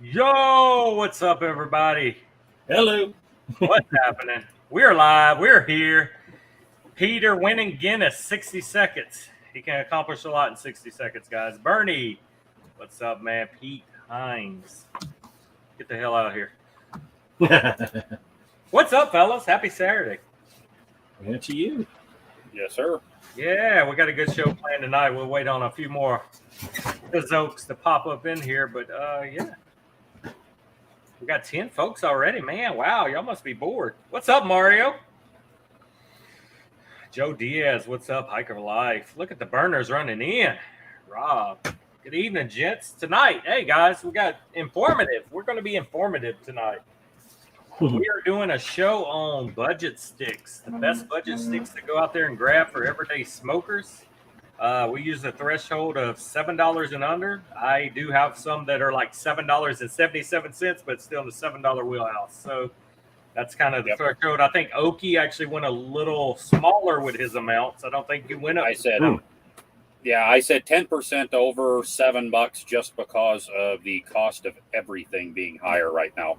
Yo, what's up, everybody? Hello. What's happening? We're live. We're here. Peter winning Guinness, 60 seconds. He can accomplish a lot in 60 seconds, guys. Bernie, what's up, man? Pete Hines. Get the hell out of here. What's up, fellas? Happy Saturday. And to you. Yes, sir. Yeah, we got a good show planned tonight. We'll wait on a few more Oaks to pop up in here, but yeah. We got 10 folks already, man. Wow, y'all must be bored. What's up, Mario? Joe Diaz, what's up, Hiker Life? Look at the burners running in. Rob, good evening, gents. Tonight, hey guys, we got informative. We're going to be informative tonight. We are doing a show on budget sticks, the best budget sticks to go out there and grab for everyday smokers. We use a threshold of $7 and under. I do have some that are like $7.77, but still in the $7 wheelhouse. So that's kind of the threshold. I think Okie actually went a little smaller with his amounts. I don't think you went up. I said 10% over $7 just because of the cost of everything being higher right now.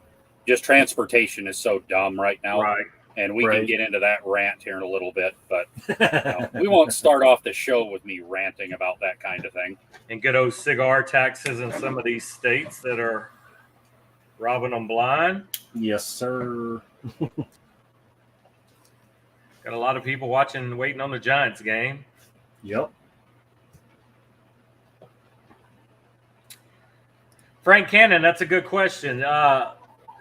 Just transportation is so dumb right now. Right. And we can get into that rant here in a little bit, but we won't start off the show with me ranting about that kind of thing. And good old cigar taxes in some of these states that are robbing them blind. Yes, sir. Got a lot of people waiting on the Giants game. Yep. Frank Cannon, that's a good question.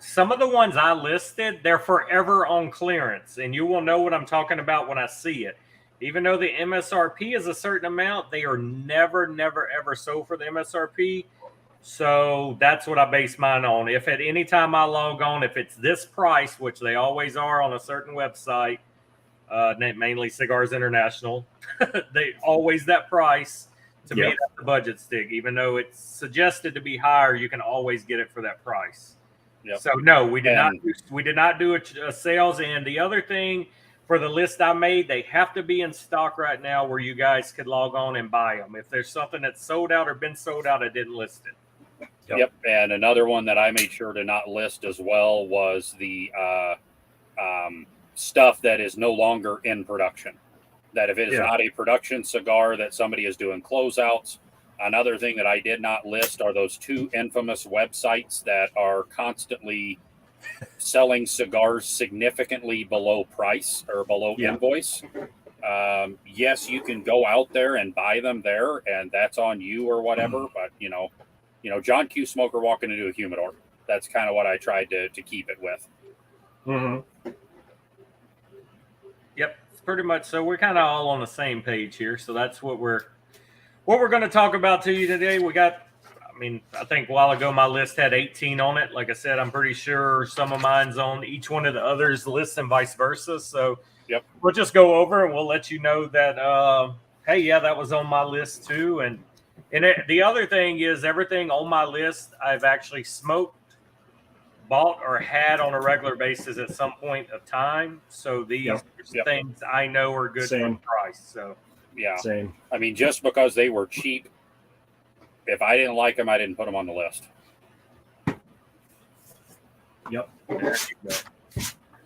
Some of the ones I listed, they're forever on clearance, and you will know what I'm talking about when I see it. Even though the MSRP is a certain amount, they are never, ever sold for the MSRP. So that's what I base mine on. If at any time I log on, if it's this price, which they always are on a certain website, mainly Cigars International, they always that price. To me, that's the budget stick. Even though it's suggested to be higher, you can always get it for that price. Yep. So no, we did not do a sales. And the other thing for the list I made, they have to be in stock right now where you guys could log on and buy them. If there's something that's sold out or been sold out, I didn't list it. Yep. And another one that I made sure to not list as well was the stuff that is no longer in production. That if it is not a production cigar that somebody is doing closeouts. Another thing that I did not list are those two infamous websites that are constantly selling cigars significantly below price or below invoice. Yes, you can go out there and buy them there, and that's on you or whatever. But you know, John Q. Smoker walking into a humidor. That's kind of what I tried to keep it with. Mm-hmm. Yep, it's pretty much. So we're kind of all on the same page here. So that's what we're going to talk about to you today. We got, I think a while ago my list had 18 on it. Like I said, I'm pretty sure some of mine's on each one of the others' lists and vice versa. So we'll just go over and we'll let you know that, hey, yeah, that was on my list too. And the other thing is everything on my list I've actually smoked, bought, or had on a regular basis at some point of time. So these things I know are good for the price. So. Yeah. Same. Just because they were cheap, if I didn't like them, I didn't put them on the list. Yep.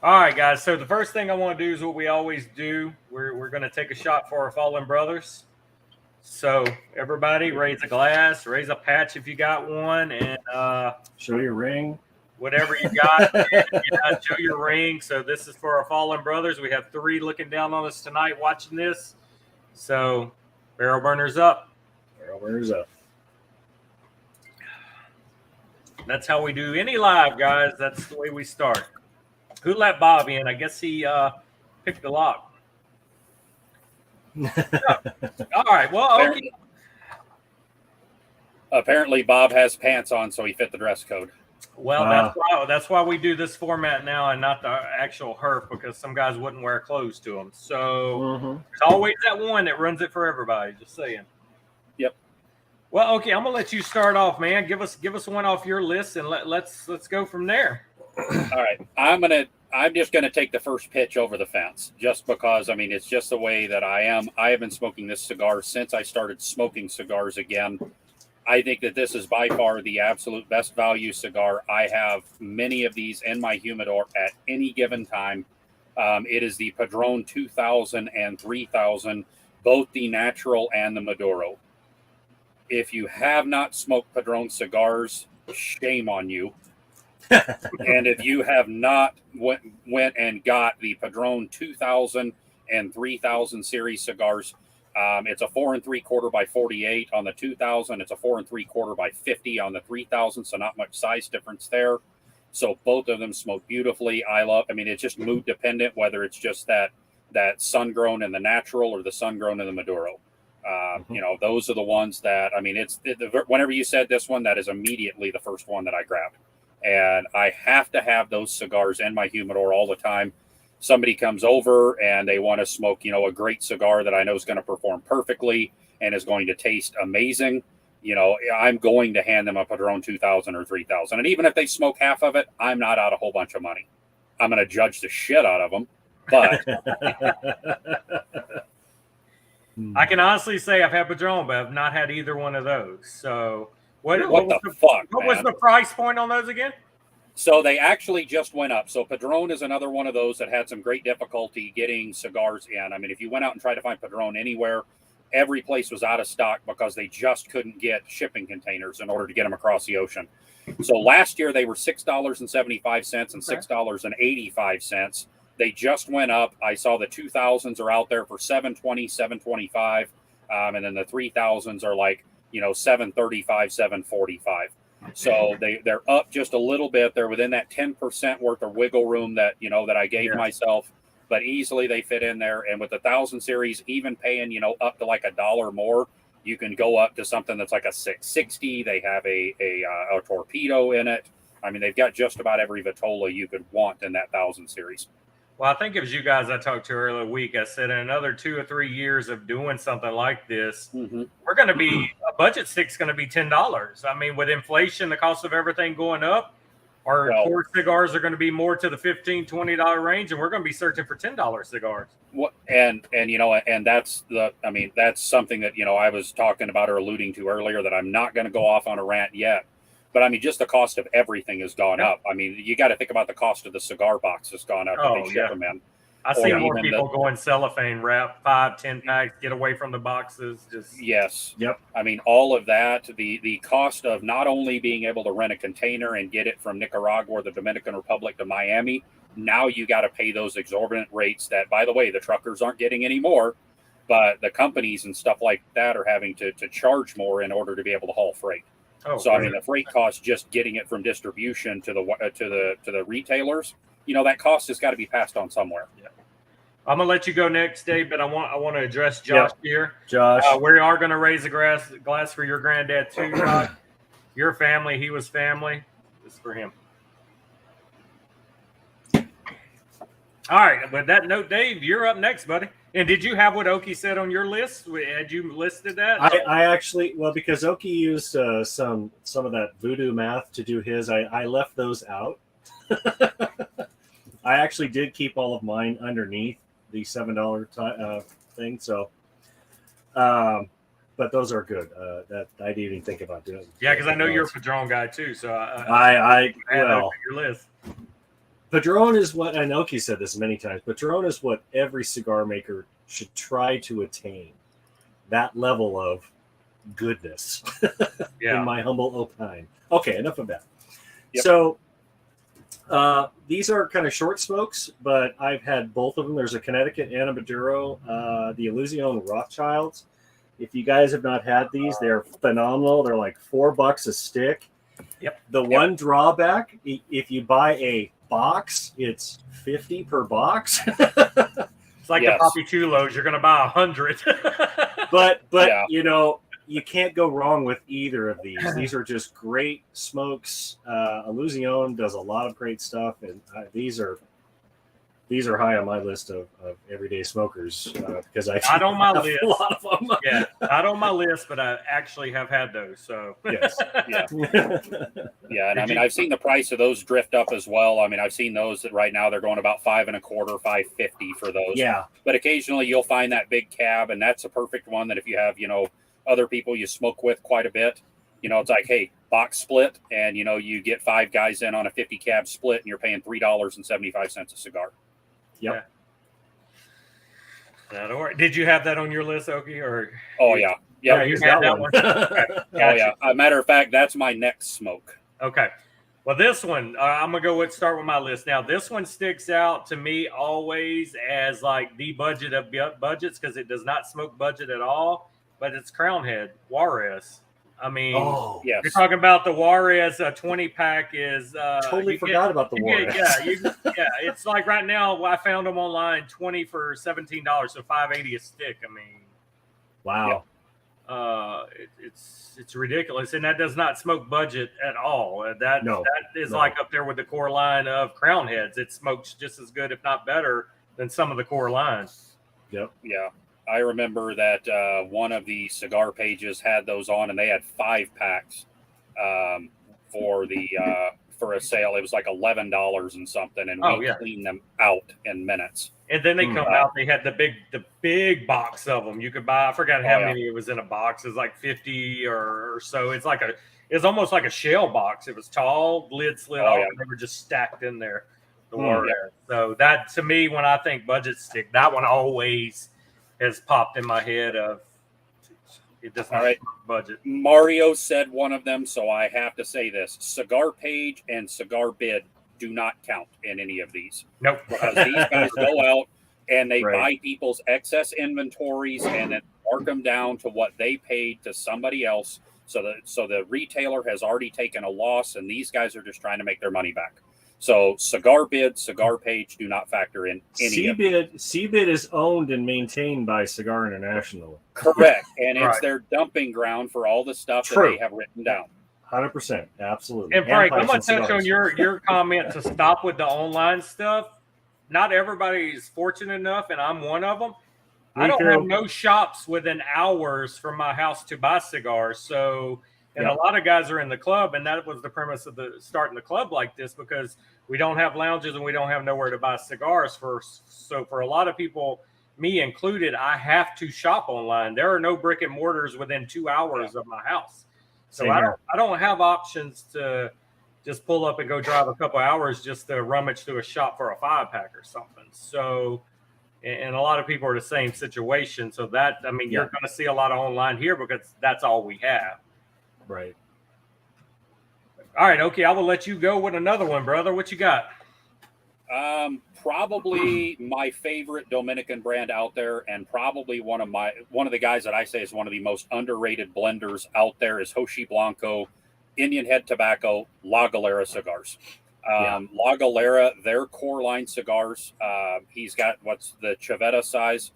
All right, guys. So the first thing I want to do is what we always do. We're going to take a shot for our fallen brothers. So everybody raise a glass, raise a patch if you got one, and show your ring. Whatever you got, show your ring. So this is for our fallen brothers. We have 3 looking down on us tonight watching this. So, barrel burners up. Barrel burners up. That's how we do any live, guys. That's the way we start. Who let Bob in? I guess he picked the lock. All right. Well, okay. Apparently, Bob has pants on, so he fit the dress code. Well, that's why we do this format now and not the actual herp, because some guys wouldn't wear clothes to them. So there's always that one that runs it for everybody. Just saying. Yep. Well, okay, I'm gonna let you start off, man. Give us one off your list, and let's go from there. All right, I'm just gonna take the first pitch over the fence, just because it's just the way that I am. I have been smoking this cigar since I started smoking cigars again. I think that this is by far the absolute best value cigar. I have many of these in my humidor at any given time. It is the Padron 2000 and 3000, both the natural and the Maduro. If you have not smoked Padron cigars, shame on you. And if you have not went and got the Padron 2000 and 3000 series cigars, it's a 4 3/4 by 48 on the 2000. It's a 4 3/4 by 50 on the 3000. So not much size difference there. So both of them smoke beautifully. I mean, it's just mood dependent, whether it's just that sun grown in the natural or the sun grown in the Maduro. You know, those are the ones that, I mean, whenever you said this one, that is immediately the first one that I grabbed. And I have to have those cigars in my humidor all the time. Somebody comes over and they want to smoke, you know, a great cigar that I know is going to perform perfectly and is going to taste amazing. You know, I'm going to hand them a Padron 2000 or 3000. And even if they smoke half of it, I'm not out a whole bunch of money. I'm going to judge the shit out of them. But I can honestly say I've had Padron, but I've not had either one of those. So what was the price point on those again? So they actually just went up. So Padron is another one of those that had some great difficulty getting cigars in. I mean, if you went out and tried to find Padron anywhere, every place was out of stock because they just couldn't get shipping containers in order to get them across the ocean. So last year they were $6.75 and $6.85. They just went up. I saw the 2000s are out there for $7.20, $7.25. And then the 3000s are like, you know, $7.35, $7.45. So they're up just a little bit. They're within that 10% worth of wiggle room that, you know, that I gave myself, but easily they fit in there. And with the 1000 series, even paying, you know, up to like $1 more, you can go up to something that's like a 660. They have a torpedo in it. I mean, they've got just about every Vitola you could want in that 1000 series. Well, I think it was you guys I talked to earlier week. I said in another 2 or 3 years of doing something like this, we're going to be a budget stick's going to be $10. I mean, with inflation, the cost of everything going up, our core cigars are going to be more to the $15, $20 range, and we're going to be searching for $10 cigars. And you know, and that's something that, you know, I was talking about or alluding to earlier that I'm not going to go off on a rant yet. But I mean, just the cost of everything has gone up. I mean, you got to think about the cost of the cigar box has gone up. They ship them in. I see more people going cellophane wrap, 5, 10 packs, get away from the boxes. I mean, all of that, the cost of not only being able to rent a container and get it from Nicaragua or the Dominican Republic to Miami, now you got to pay those exorbitant rates that, by the way, the truckers aren't getting anymore, but the companies and stuff like that are having to charge more in order to be able to haul freight. I mean, the freight cost just getting it from distribution to the retailers, you know, that cost has got to be passed on somewhere. Yeah. I'm gonna let you go next, Dave, but I want to address Josh here. Josh, we are going to raise a glass for your granddad too. Your family, he was family. This is for him. All right. With that note, Dave, you're up next, buddy. And did you have what Oki said on your list? Had you listed that? I actually, well, because Oki used some of that voodoo math to do his, I left those out. I actually did keep all of mine underneath the $7 thing. So, but those are good. That I didn't even think about doing. Yeah, because I know you're a Padron guy too. So I well, your list. Padron is what, and Oki said this many times, Padron is what every cigar maker should try to attain. That level of goodness, in my humble opine. Okay, enough of that. Yep. So these are kind of short smokes, but I've had both of them. There's a Connecticut and a Maduro, the Illusion Rothschilds. If you guys have not had these, they're phenomenal. They're like $4 a stick. Yep. The one drawback, if you buy a box, it's $50 per box. It's like the Papi Chulos. You're going to buy 100. but you know, you can't go wrong with either of these. These are just great smokes. Illusion does a lot of great stuff, and these are high on my list of everyday smokers because I not on my list. A lot of them. Yeah, not on my list, but I actually have had those. So yes, yeah, and I mean, I've seen the price of those drift up as well. I mean, I've seen those that right now they're going about $5.25, $5.50 for those. Yeah, but occasionally you'll find that big cab, and that's a perfect one that if you have, you know, other people you smoke with quite a bit, It's like, hey, box split, and you get 5 guys in on a 50 cab split, and you're paying $3.75 a cigar. Yep. That'll work. Did you have that on your list, Okie? Or yeah. You had that one. Okay. Gotcha. A matter of fact, that's my next smoke. Okay. Well, this one, I'm going to start with my list. Now, this one sticks out to me always as like the budget of budgets because it does not smoke budget at all, but it's Crown Head, Juarez. I mean, yes. You're talking about the Juarez 20-pack is... totally forgot about the Juarez. It's like right now, I found them online, 20 for $17, so $5.80 a stick. I mean... Wow. It's ridiculous, and that does not smoke budget at all. That is like up there with the core line of Crown Heads. It smokes just as good, if not better, than some of the core lines. Yep. Yeah, I remember that one of the cigar pages had those on, and they had 5 packs for a sale. It was like $11 and something, and we cleaned them out in minutes. And then they come out. They had the big box of them you could buy. I forgot how many it was in a box. It was like 50 or so. It's almost like a shell box. It was tall, lid slid off, and they were just stacked in there. So that, to me, when I think budget stick, that one always has popped in my head of it does not budget. Mario said one of them, so I have to say this: Cigar Page and Cigar Bid do not count in any of these. Nope. Because these guys go out and they buy people's excess inventories and then mark them down to what they paid to somebody else. So the retailer has already taken a loss, and these guys are just trying to make their money back. So Cigar Bid, Cigar Page do not factor in any of them. CBID is owned and maintained by Cigar International. Correct. And it's their dumping ground for all the stuff that they have written down. 100%. Absolutely. And Frank, I'm going to touch on your comment to stop with the online stuff. Not everybody is fortunate enough, and I'm one of them. I don't have no shops within hours from my house to buy cigars. So, and a lot of guys are in the club, and that was the premise of starting the club like this, because we don't have lounges and we don't have nowhere to buy cigars So for a lot of people, me included, I have to shop online. There are no brick and mortars within 2 hours of my house. So I don't have options to just pull up and go drive a couple hours just to rummage through a shop for a 5-pack or something. So, and a lot of people are the same situation. So that, I mean, you're going to see a lot of online here because that's all we have. Right. All right. Okay. I will let you go with another one, brother. What you got? Probably my favorite Dominican brand out there, and probably one of the guys that I say is one of the most underrated blenders out there is Hoshi Blanco, Indian Head Tobacco, La Galera cigars. La Galera, their core line cigars. He's got what's the Chaveta size,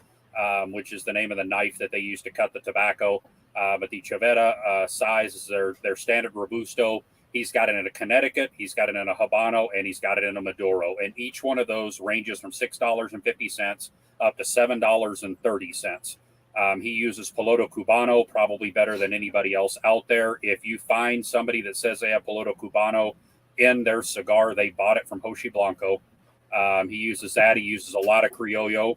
which is the name of the knife that they use to cut the tobacco. But the Chaveta size is their standard Robusto. He's got it in a Connecticut, he's got it in a Habano, and he's got it in a Maduro. And each one of those ranges from $6.50 up to $7.30. He uses Piloto Cubano, probably better than anybody else out there. If you find somebody that says they have Piloto Cubano in their cigar, they bought it from Hoshi Blanco. He uses that. He uses a lot of Criollo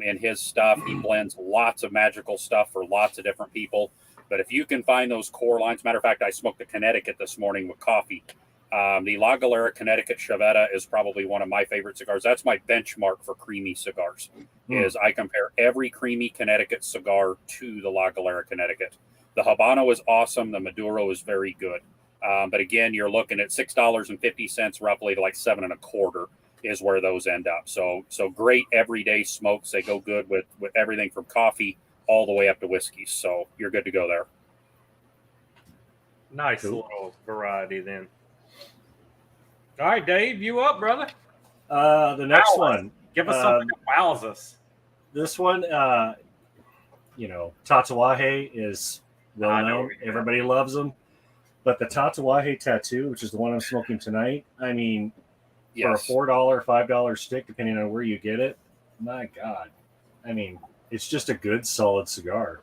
in his stuff. He blends lots of magical stuff for lots of different people. But if you can find those core lines, matter of fact, I smoked a Connecticut this morning with coffee. The La Galera Connecticut Chaveta is probably one of my favorite cigars. That's my benchmark for creamy cigars. Is I compare every creamy Connecticut cigar to the La Galera Connecticut. The Habano is awesome. The Maduro is very good. But again, you're looking at $6.50 roughly to like $7.25 is where those end up. So great everyday smokes. They go good with everything from coffee all the way up to whiskeys. So you're good to go there. Nice little variety then. All right, Dave, you up, brother? The next one. Give us something that wows us. This one, Tatuaje is well known. Everybody loves them. But the Tatuaje tattoo, which is the one I'm smoking tonight, I mean, for a $4, $5 stick, depending on where you get it, my God. I mean, it's just a good, solid cigar.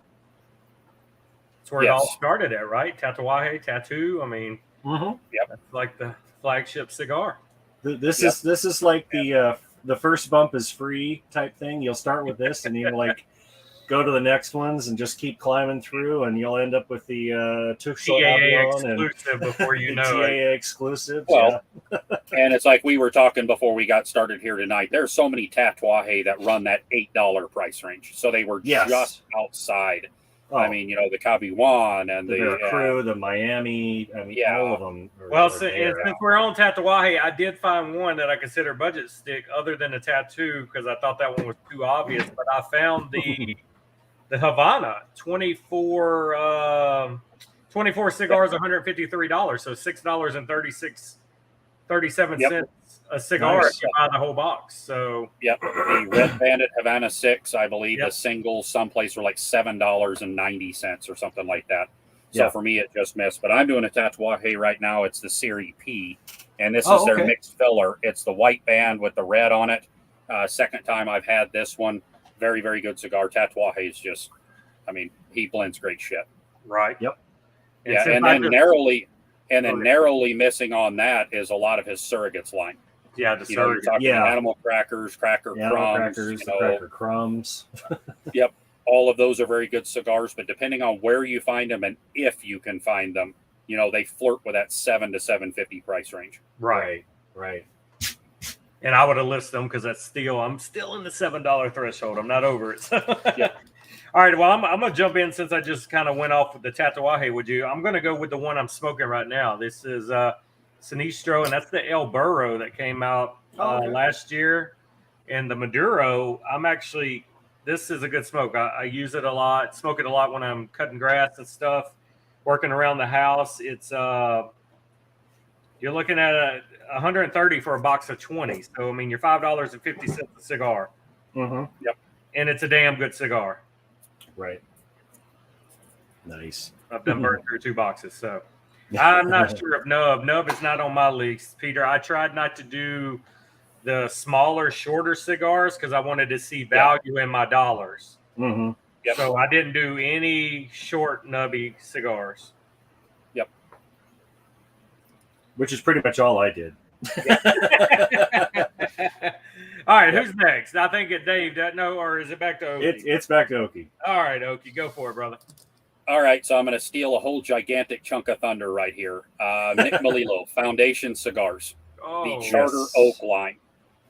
That's where it all started at, right? Tatuaje, tattoo. I mean, that's like the flagship cigar. This is like the first bump is free type thing. You'll start with this, and you're like, go to the next ones and just keep climbing through, and you'll end up with the Tucson TAA Avion exclusive before you and know it. TAA exclusives. Well, and it's like we were talking before we got started here tonight. There's so many Tatuaje that run that $8 price range, so they were just outside. Oh. I mean, the Cabi-Juan and the Veracruz, the Miami. I mean, all of them. Since we're on Tatuaje, I did find one that I consider budget stick other than the tattoo because I thought that one was too obvious. But I found the Havana 24 cigars, $153, so $6.37 a cigar if you buy the whole box. So the Red Bandit Havana 6, I believe the singles someplace were like $7.90 or something like that. So for me, it just missed. But I'm doing a Tatuaje right now. It's the Serie P, and this is their mixed filler. It's the white band with the red on it. Second time I've had this one. Very, very good cigar. Tatuaje is just, I mean, he blends great shit. Right. Yep. And then narrowly missing on that is a lot of his surrogates line. Yeah, the surrogates. Animal crackers, cracker crumbs. Yep. All of those are very good cigars, but depending on where you find them and if you can find them, they flirt with that $7 to $7.50 price range. Right. And I would have listed them because I'm still in the $7 threshold. I'm not over it. All right. Well, I'm going to jump in since I just kind of went off with the Tatuaje with you. I'm going to go with the one I'm smoking right now. This is Sinistro, and that's the El Burro that came out last year. And the Maduro, this is a good smoke. I use it a lot, smoke it a lot when I'm cutting grass and stuff, working around the house. It's you're looking at $130 for a box of 20. So, I mean, you're $5.50 a cigar. Mm-hmm. Yep. And it's a damn good cigar. Right. Nice. I've done burned through 2 boxes. So I'm not sure if Nub. Nub is not on my list, Peter. I tried not to do the smaller, shorter cigars because I wanted to see value in my dollars. Mm-hmm. Yep. So I didn't do any short, nubby cigars. Yep. Which is pretty much all I did. All right, who's next? I think it's Dave. Or is it back to Oki? It's back to Oki. All right, Oki, go for it, brother. All right, so I'm going to steal a whole gigantic chunk of thunder right here. Nick Melillo, Foundation Cigars, the Charter Oak line.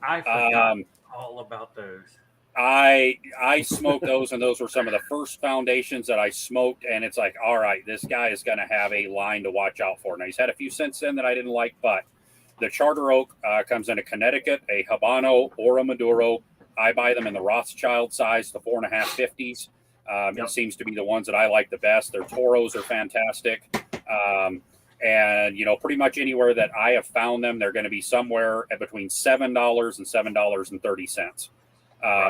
I forgot all about those. I smoked those, and those were some of the first Foundations that I smoked, and it's like, all right, this guy is going to have a line to watch out for. Now, he's had a few since then that I didn't like, but the Charter Oak comes in a Connecticut, a Habano, or a Maduro. I buy them in the Rothschild size, the 4.5 50s. It seems to be the ones that I like the best. Their Toros are fantastic. And, pretty much anywhere that I have found them, they're going to be somewhere at between $7 and $7.30.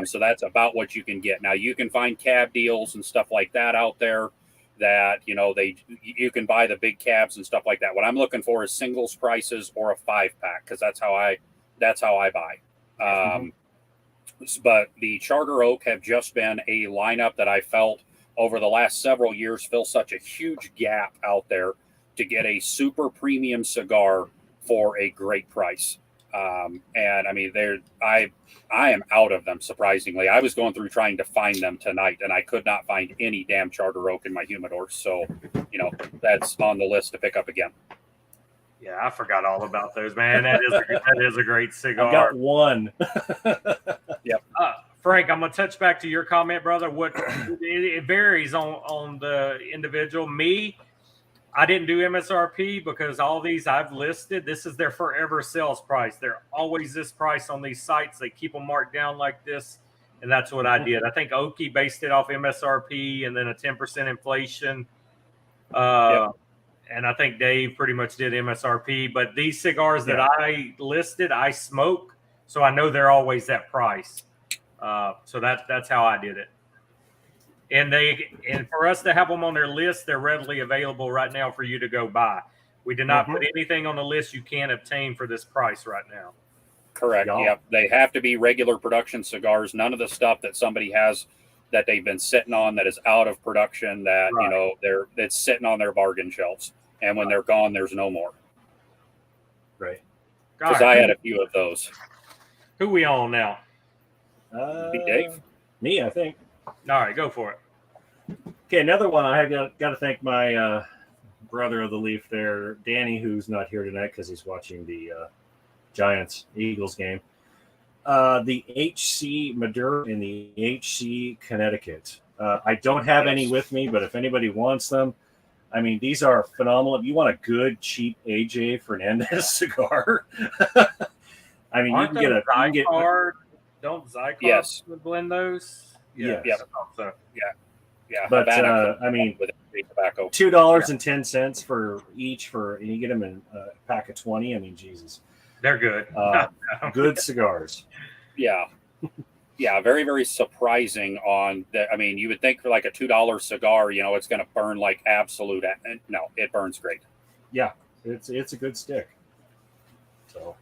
So that's about what you can get. Now, you can find cab deals and stuff like that out there that, you can buy the big cabs and stuff like that. What I'm looking for is singles prices or a 5-pack because that's how I buy. But the Charter Oak have just been a lineup that I felt over the last several years fill such a huge gap out there to get a super premium cigar for a great price. And I mean, I am out of them, surprisingly. I was going through trying to find them tonight, and I could not find any damn Charter Oak in my humidor. So, that's on the list to pick up again. Yeah, I forgot all about those, man. That is a great cigar. I got one. Yep. Frank, I'm gonna touch back to your comment, brother. It varies on the individual. Me, I didn't do MSRP because all these I've listed, this is their forever sales price. They're always this price on these sites. They keep them marked down like this, and that's what I did. I think Oki based it off MSRP and then a 10% inflation. And I think Dave pretty much did MSRP. But these cigars that I listed, I smoke, so I know they're always that price. So that's how I did it. And for us to have them on their list, they're readily available right now for you to go buy. We did not put anything on the list you can't obtain for this price right now. Correct. Yeah, they have to be regular production cigars. None of the stuff that somebody has that they've been sitting on that is out of production that that's sitting on their bargain shelves. And when they're gone, there's no more. Right. Because I had a few of those. Who we on now? Be Dave. Me, I think. All right, go for it. Okay, another one. I have got to thank my brother of the leaf there, Danny, who's not here tonight because he's watching the Giants-Eagles game. The HC Maduro in the HC Connecticut. I don't have any with me, but if anybody wants them, I mean, these are phenomenal. If you want a good, cheap AJ Fernandez cigar, I mean, Aren't you can get Don't Yes. blend those? Yeah. So. Yeah, But Havana I mean, with tobacco. $2.10 for each and you get them in a pack of 20. I mean, Jesus, they're good. Good cigars. Yeah. Yeah, very, very surprising on that. I mean, you would think for like a $2 cigar, you know, it's going to burn like absolute. No, it burns great. Yeah, it's a good stick. So,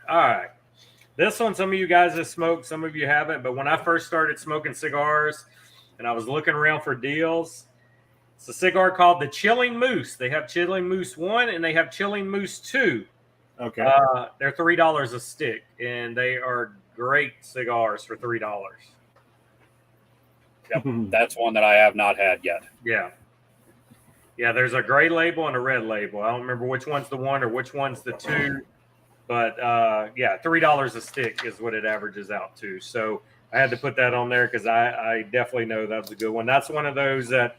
all right. This one, some of you guys have smoked, some of you haven't. But when I first started smoking cigars and I was looking around for deals, it's a cigar called the Chilling Moose. They have Chilling Moose 1 and they have Chilling Moose 2. Okay. They're $3 a stick, and they are great cigars for $3. Yep, that's one that I have not had yet. Yeah. Yeah, there's a gray label and a red label. I don't remember which one's the 1 or which one's the 2. But, yeah, $3 a stick is what it averages out to. So I had to put that on there because I definitely know that was a good one. That's one of those that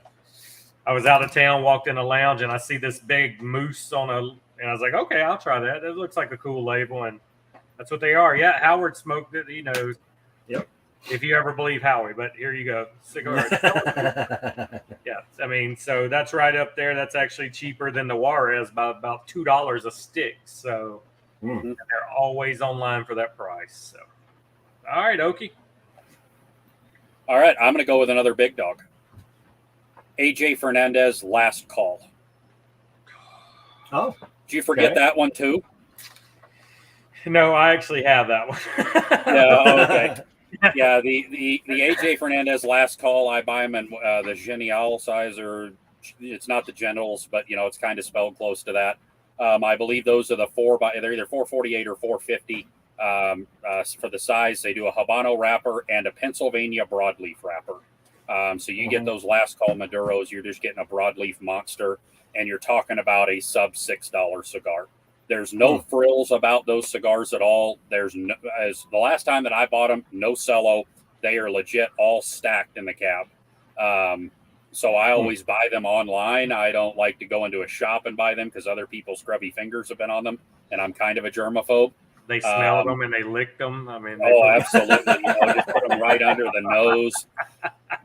I was out of town, walked in a lounge, and I see this big moose and I was like, okay, I'll try that. It looks like a cool label, and that's what they are. Yeah, Howard smoked it. He knows. Yep. If you ever believe Howie, but here you go. Cigar. Yeah, I mean, so that's right up there. That's actually cheaper than the Juarez by about $2 a stick. So they're always online for that price. So, all right, Okie. All right, I'm going to go with another big dog. AJ Fernandez, Last Call. Oh, did you forget that one too? No, I actually have that one. Yeah, okay. Yeah, the AJ Fernandez Last Call, I buy them in the Genial size, or it's not the Genitals, but you know it's kind of spelled close to that. I believe those are they're either 448 or 450 for the size. They do a Habano wrapper and a Pennsylvania broadleaf wrapper. So you get those Last Call Maduros, you're just getting a broadleaf monster, and you're talking about a sub $6 cigar. There's no frills about those cigars at all. There's no, as the last time that I bought them, no cello. They are legit all stacked in the cab. So I always buy them online. I don't like to go into a shop and buy them because other people's scrubby fingers have been on them, and I'm kind of a germaphobe. They smelled them and they licked them. I mean, absolutely. You know, just put them right under the nose.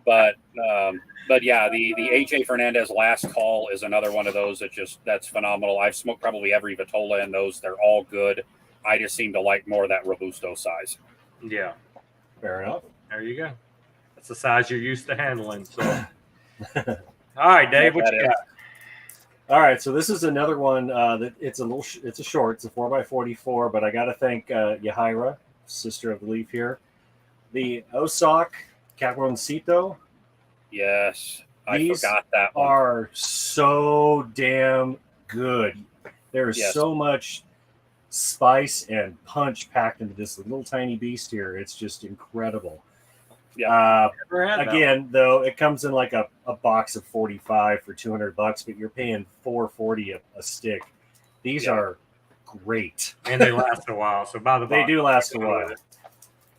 But yeah, the AJ Fernandez Last Call is another one of those that's phenomenal. I've smoked probably every Vitola in those. They're all good. I just seem to like more of that Robusto size. Yeah. fair enough. There you go. That's the size you're used to handling. So, all right, Dave, what you got? All right, so this is another one that it's a short. It's a 4x44, but I got to thank Yahaira, sister of the leaf here. The Osaka Cabroncito. Yes, These forgot that one. Are so damn good. There's Yes. so much spice and punch packed into this little tiny beast here. It's just incredible. Yeah. Again, though, it comes in like a box of 45 for $200, but you're paying $4.40 a stick. These are great, and they last a while. So by the they do last a while.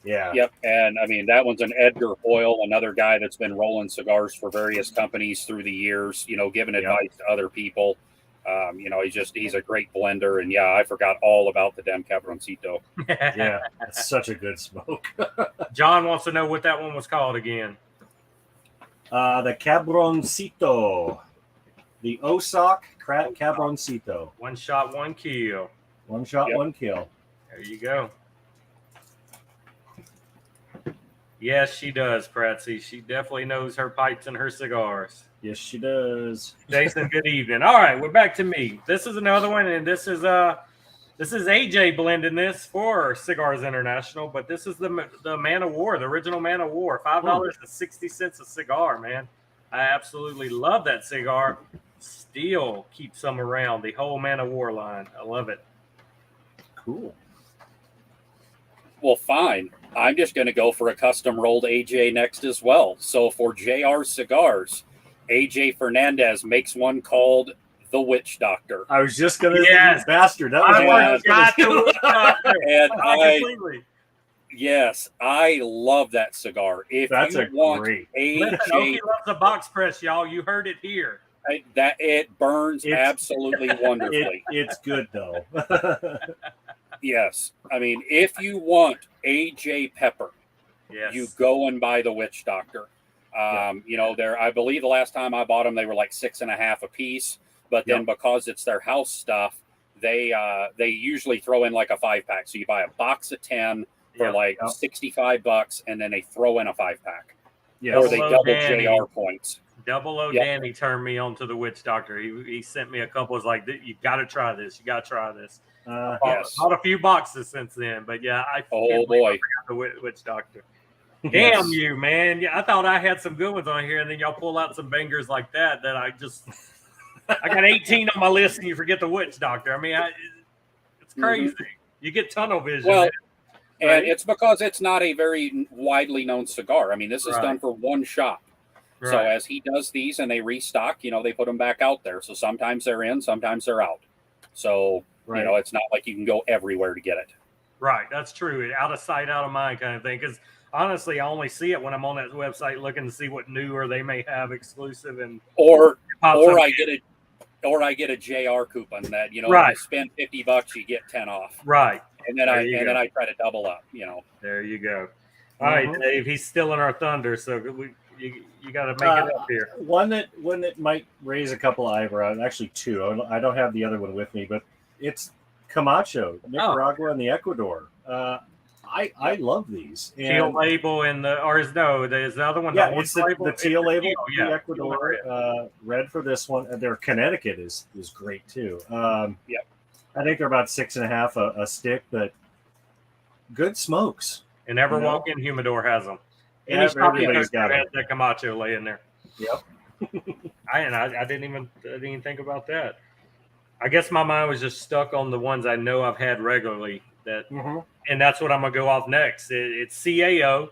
Yeah. Yep. And I mean, that one's an Edgar Hoyle, another guy that's been rolling cigars for various companies through the years, you know, giving advice to other people. You know, he's a great blender. And yeah, I forgot all about the damn Cabroncito. Yeah. It's such a good smoke. John wants to know what that one was called again. The Cabroncito. The Osaka Cabroncito. One shot, one kill. One shot, one kill. There you go. Yes, she does, Pratsy. She definitely knows her pipes and her cigars. Yes, she does. Jason, good evening. All right, we're back to me. This is another one, and this is AJ blending this for Cigars International, but this is the Man of War, the original Man of War, $5.60 a cigar, man. I absolutely love that cigar. Still keep some around, the whole Man of War line. I love it. Cool. Well, fine. I'm just going to go for a custom rolled AJ next as well. So for JR Cigars, AJ Fernandez makes one called the Witch Doctor. I was just going to Yes. bastard. That was I forgot the Witch Doctor. And Completely. Yes, I love that cigar. If That's you a want great. Listen, AJ, Okie loves the box press, y'all. You heard it here. that it burns It's- absolutely wonderfully. It's good though. Yes, I mean, if you want AJ Pepper, Yes. you go and buy the Witch Doctor. You know, I believe the last time I bought them, they were like $6.50 a piece. But then because it's their house stuff, they usually throw in like a 5-pack. So you buy a box of 10 for like $65, and then they throw in a 5-pack. Yeah. Or they double Danny. JR points. Double O Danny turned me on to the Witch Doctor. He sent me a couple. Was like, you got to try this. You got to try this. Yes. Bought a few boxes since then, but yeah, I boy, the Witch Doctor. Damn you, man! Yeah, I thought I had some good ones on here, and then y'all pull out some bangers like that. I got 18 on my list, and you forget the Witch Doctor. I mean, it's crazy. You get tunnel vision. Well, man. and it's because it's not a very widely known cigar. I mean, this is done for one shop. Right. So as he does these and they restock, you know, they put them back out there. So sometimes they're in, sometimes they're out. So, you know, it's not like you can go everywhere to get it. Right. That's true. Out of sight, out of mind kind of thing. Because honestly, I only see it when I'm on that website looking to see what new or they may have exclusive. And or I get a JR coupon that, you know, if you spend $50, you get 10 off. Right. And then I try to double up, you know. There you go. All right, Dave. He's still in our thunder, so you got to make it up here. One that might raise a couple of eyebrows. Actually, two. I don't have the other one with me, but it's Camacho, Nicaragua, and the Ecuador. I love these. Teal label and there's the other one. Yeah, it's the teal label. The Ecuador red for this one. Their Connecticut is great too. I think they're about $6.50 a stick, but good smokes. And every walk-in humidor has them. Yeah, everybody's got has that Camacho laying there. Yep. I didn't even think about that. I guess my mind was just stuck on the ones I know I've had regularly. And that's what I'm gonna go off next. It's CAO.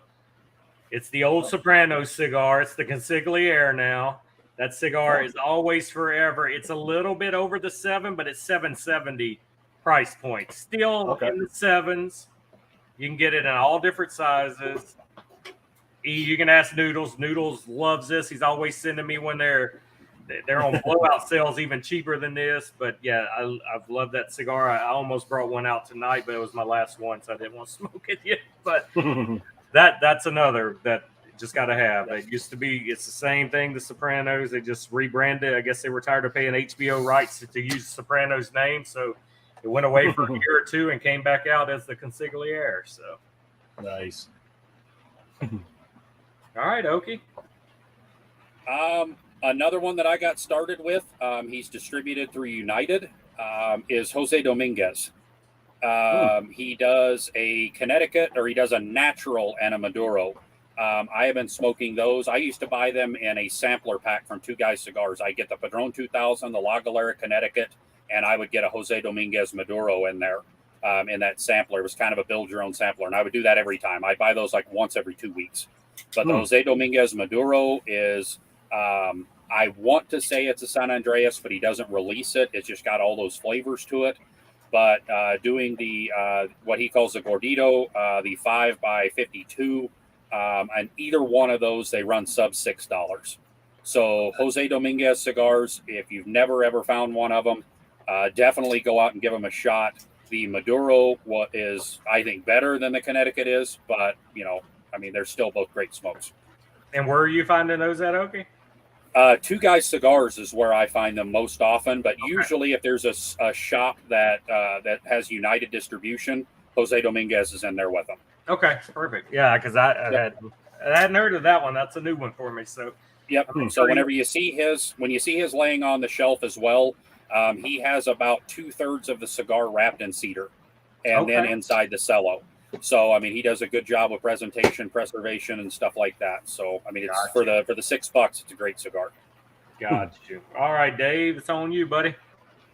It's the old Soprano cigar. It's the Consigliere now. That cigar is always forever. It's a little bit over the $7, but it's $7.70 price point. Still in the $7s. You can get it in all different sizes. You can ask Noodles. Noodles loves this. He's always sending me when they're on blowout sales, even cheaper than this. But yeah, I've loved that cigar. I almost brought one out tonight, but it was my last one, so I didn't want to smoke it yet. But that's another that just got to have. It used to be, it's the same thing, the Sopranos. They just rebranded. I guess they were tired of paying HBO rights to use Sopranos name, so it went away for a year or two and came back out as the Consigliere. So nice. All right, Okie. Another one that I got started with, he's distributed through United, is Jose Dominguez. He does a Connecticut, or he does a natural and a Maduro. I have been smoking those. I used to buy them in a sampler pack from Two Guys Cigars. I get the Padron 2000, the La Galera Connecticut, and I would get a Jose Dominguez Maduro in there. In that sampler. It was kind of a build your own sampler, and I would do that every time. I buy those like once every 2 weeks. But the Jose Dominguez Maduro is, I want to say it's a San Andreas, but he doesn't release it. It's just got all those flavors to it. But doing the what he calls the Gordito, the 5x52, and either one of those, they run sub $6. So Jose Dominguez cigars, if you've never ever found one of them, definitely go out and give them a shot. The Maduro is, I think, better than the Connecticut is, but, you know, I mean, they're still both great smokes. And where are you finding those at, Okie? Two Guys Cigars is where I find them most often, but usually if there's a shop that has United distribution, Jose Dominguez is in there with them. Okay, perfect. Yeah, because I hadn't heard of that one. That's a new one for me. So yep. So whenever you see his laying on the shelf as well, he has about 2/3 of the cigar wrapped in cedar, and then inside the cello. So I mean, he does a good job of presentation, preservation, and stuff like that. So I mean, it's for the $6, it's a great cigar. Got you. All right, Dave, it's on you, buddy.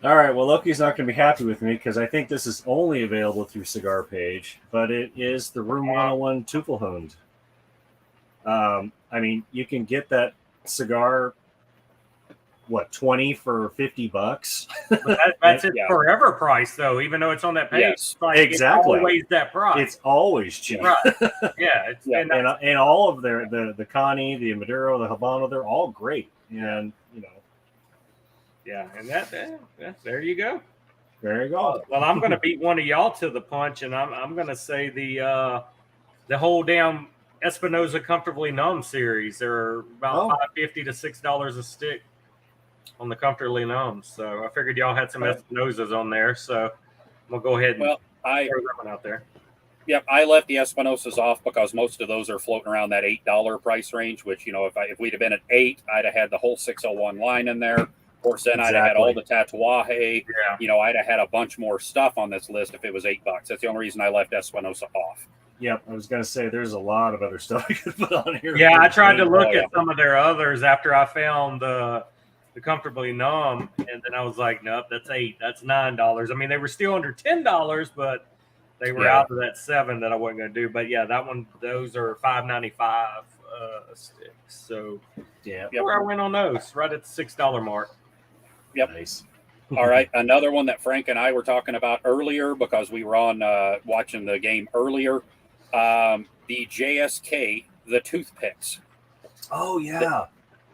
All right. Well, Loki's not going to be happy with me because I think this is only available through Cigar Page, but it is the Room 101 Tupelhund. I mean, you can get that cigar, what, 20 for $50? But that's its forever price, though. Even though it's on that page, yes, exactly. It's always that price. It's always cheap. Right. Yeah. And all of the Connie, the Maduro, the Habano, they're all great. And yeah, and there you go. There you go. Well, I'm going to beat one of y'all to the punch, and I'm going to say the whole damn Espinosa Comfortably Numb series. They're about $5.50 to $6 a stick on the Comfortably Numb. So I figured y'all had some Espinosas on there, so I'm gonna go ahead and throw that one out there. Yep, I left the Espinosas off because most of those are floating around that $8 price range. Which if we'd have been at $8, I'd have had the whole 601 line in there. Of course, then I'd have had all the Tatuaje. Yeah. I'd have had a bunch more stuff on this list if it was $8. That's the only reason I left Espinosa off. Yep, I was going to say there's a lot of other stuff I could put on here. Yeah, I tried to look at some of their others after I found the Comfortably Numb, and then I was like, nope, that's $8, that's $9. I mean, they were still under $10, but they were out of that $7 that I wasn't going to do. But yeah, those are $5.95 sticks. So yeah, where I went on those, right at the $6 mark. Yep. Nice. All right. Another one that Frank and I were talking about earlier because we were on watching the game earlier. The JSK, the toothpicks. Oh, yeah.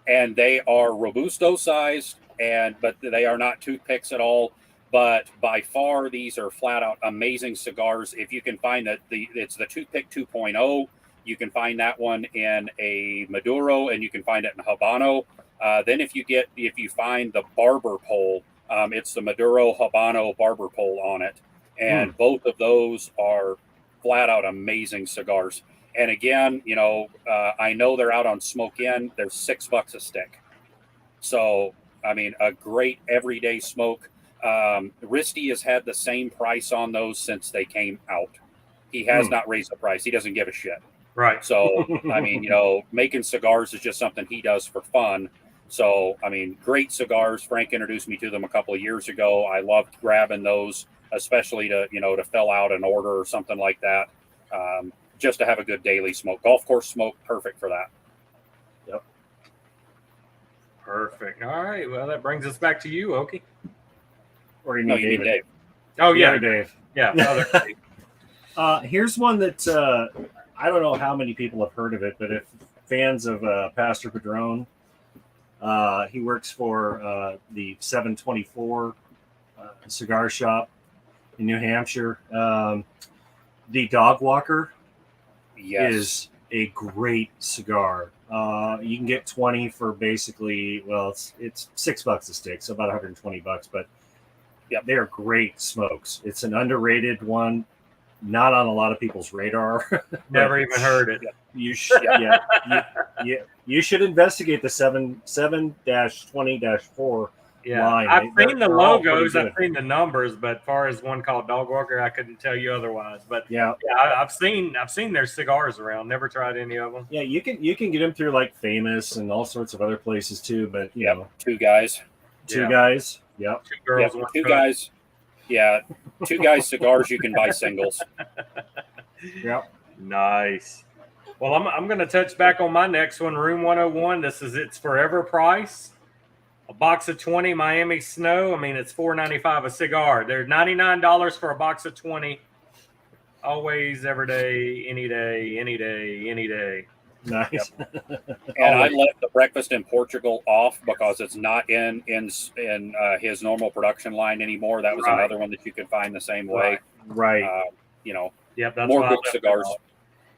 And they are Robusto sized, but they are not toothpicks at all. But by far, these are flat out amazing cigars. If you can find that, it's the Toothpick 2.0. You can find that one in a Maduro, and you can find it in Habano. Then if you find the barber pole, it's the Maduro Habano barber pole on it, and both of those are flat out amazing cigars. And again, I know they're out on Smoke Inn. They're $6 a stick. So I mean, a great everyday smoke. Risty has had the same price on those since they came out. He has not raised the price. He doesn't give a shit. Right. So I mean, making cigars is just something he does for fun. So, I mean, great cigars. Frank introduced me to them a couple of years ago. I loved grabbing those, especially to fill out an order or something like that, just to have a good daily smoke. Golf course smoke, perfect for that. Yep. Perfect. All right. Well, that brings us back to you, Okie. Or you need Dave. Oh, yeah. Dave. Yeah. Here's one that I don't know how many people have heard of it, but if fans of Pastor Padron, he works for the 724 cigar shop in New Hampshire. The Dog Walker is a great cigar. You can get 20 for basically, well, it's $6 a stick, so about $120. But they are great smokes. It's an underrated one, not on a lot of people's radar. Never even heard it. You should, you should investigate the 7-20-4 line. I've seen the logos, I've seen the numbers, but as far as one called Dog Walker, I couldn't tell you otherwise. But I've seen their cigars around. Never tried any of them. Yeah, you can get them through like Famous and all sorts of other places too. But you know, two guys. Yep. 2 girls. Yep. 2 guys. Yeah, 2 guys cigars you can buy singles. Yep. Nice. Well, I'm going to touch back on my next one, Room 101. This is its forever price. A box of 20 Miami Snow. I mean, it's $4.95 a cigar. They're $99 for a box of 20. Always, every day, any day, any day, any day. Nice. And I left the breakfast in Portugal off because it's not in his normal production line anymore. That was another one that you could find the same way. Right. That's more good cigars.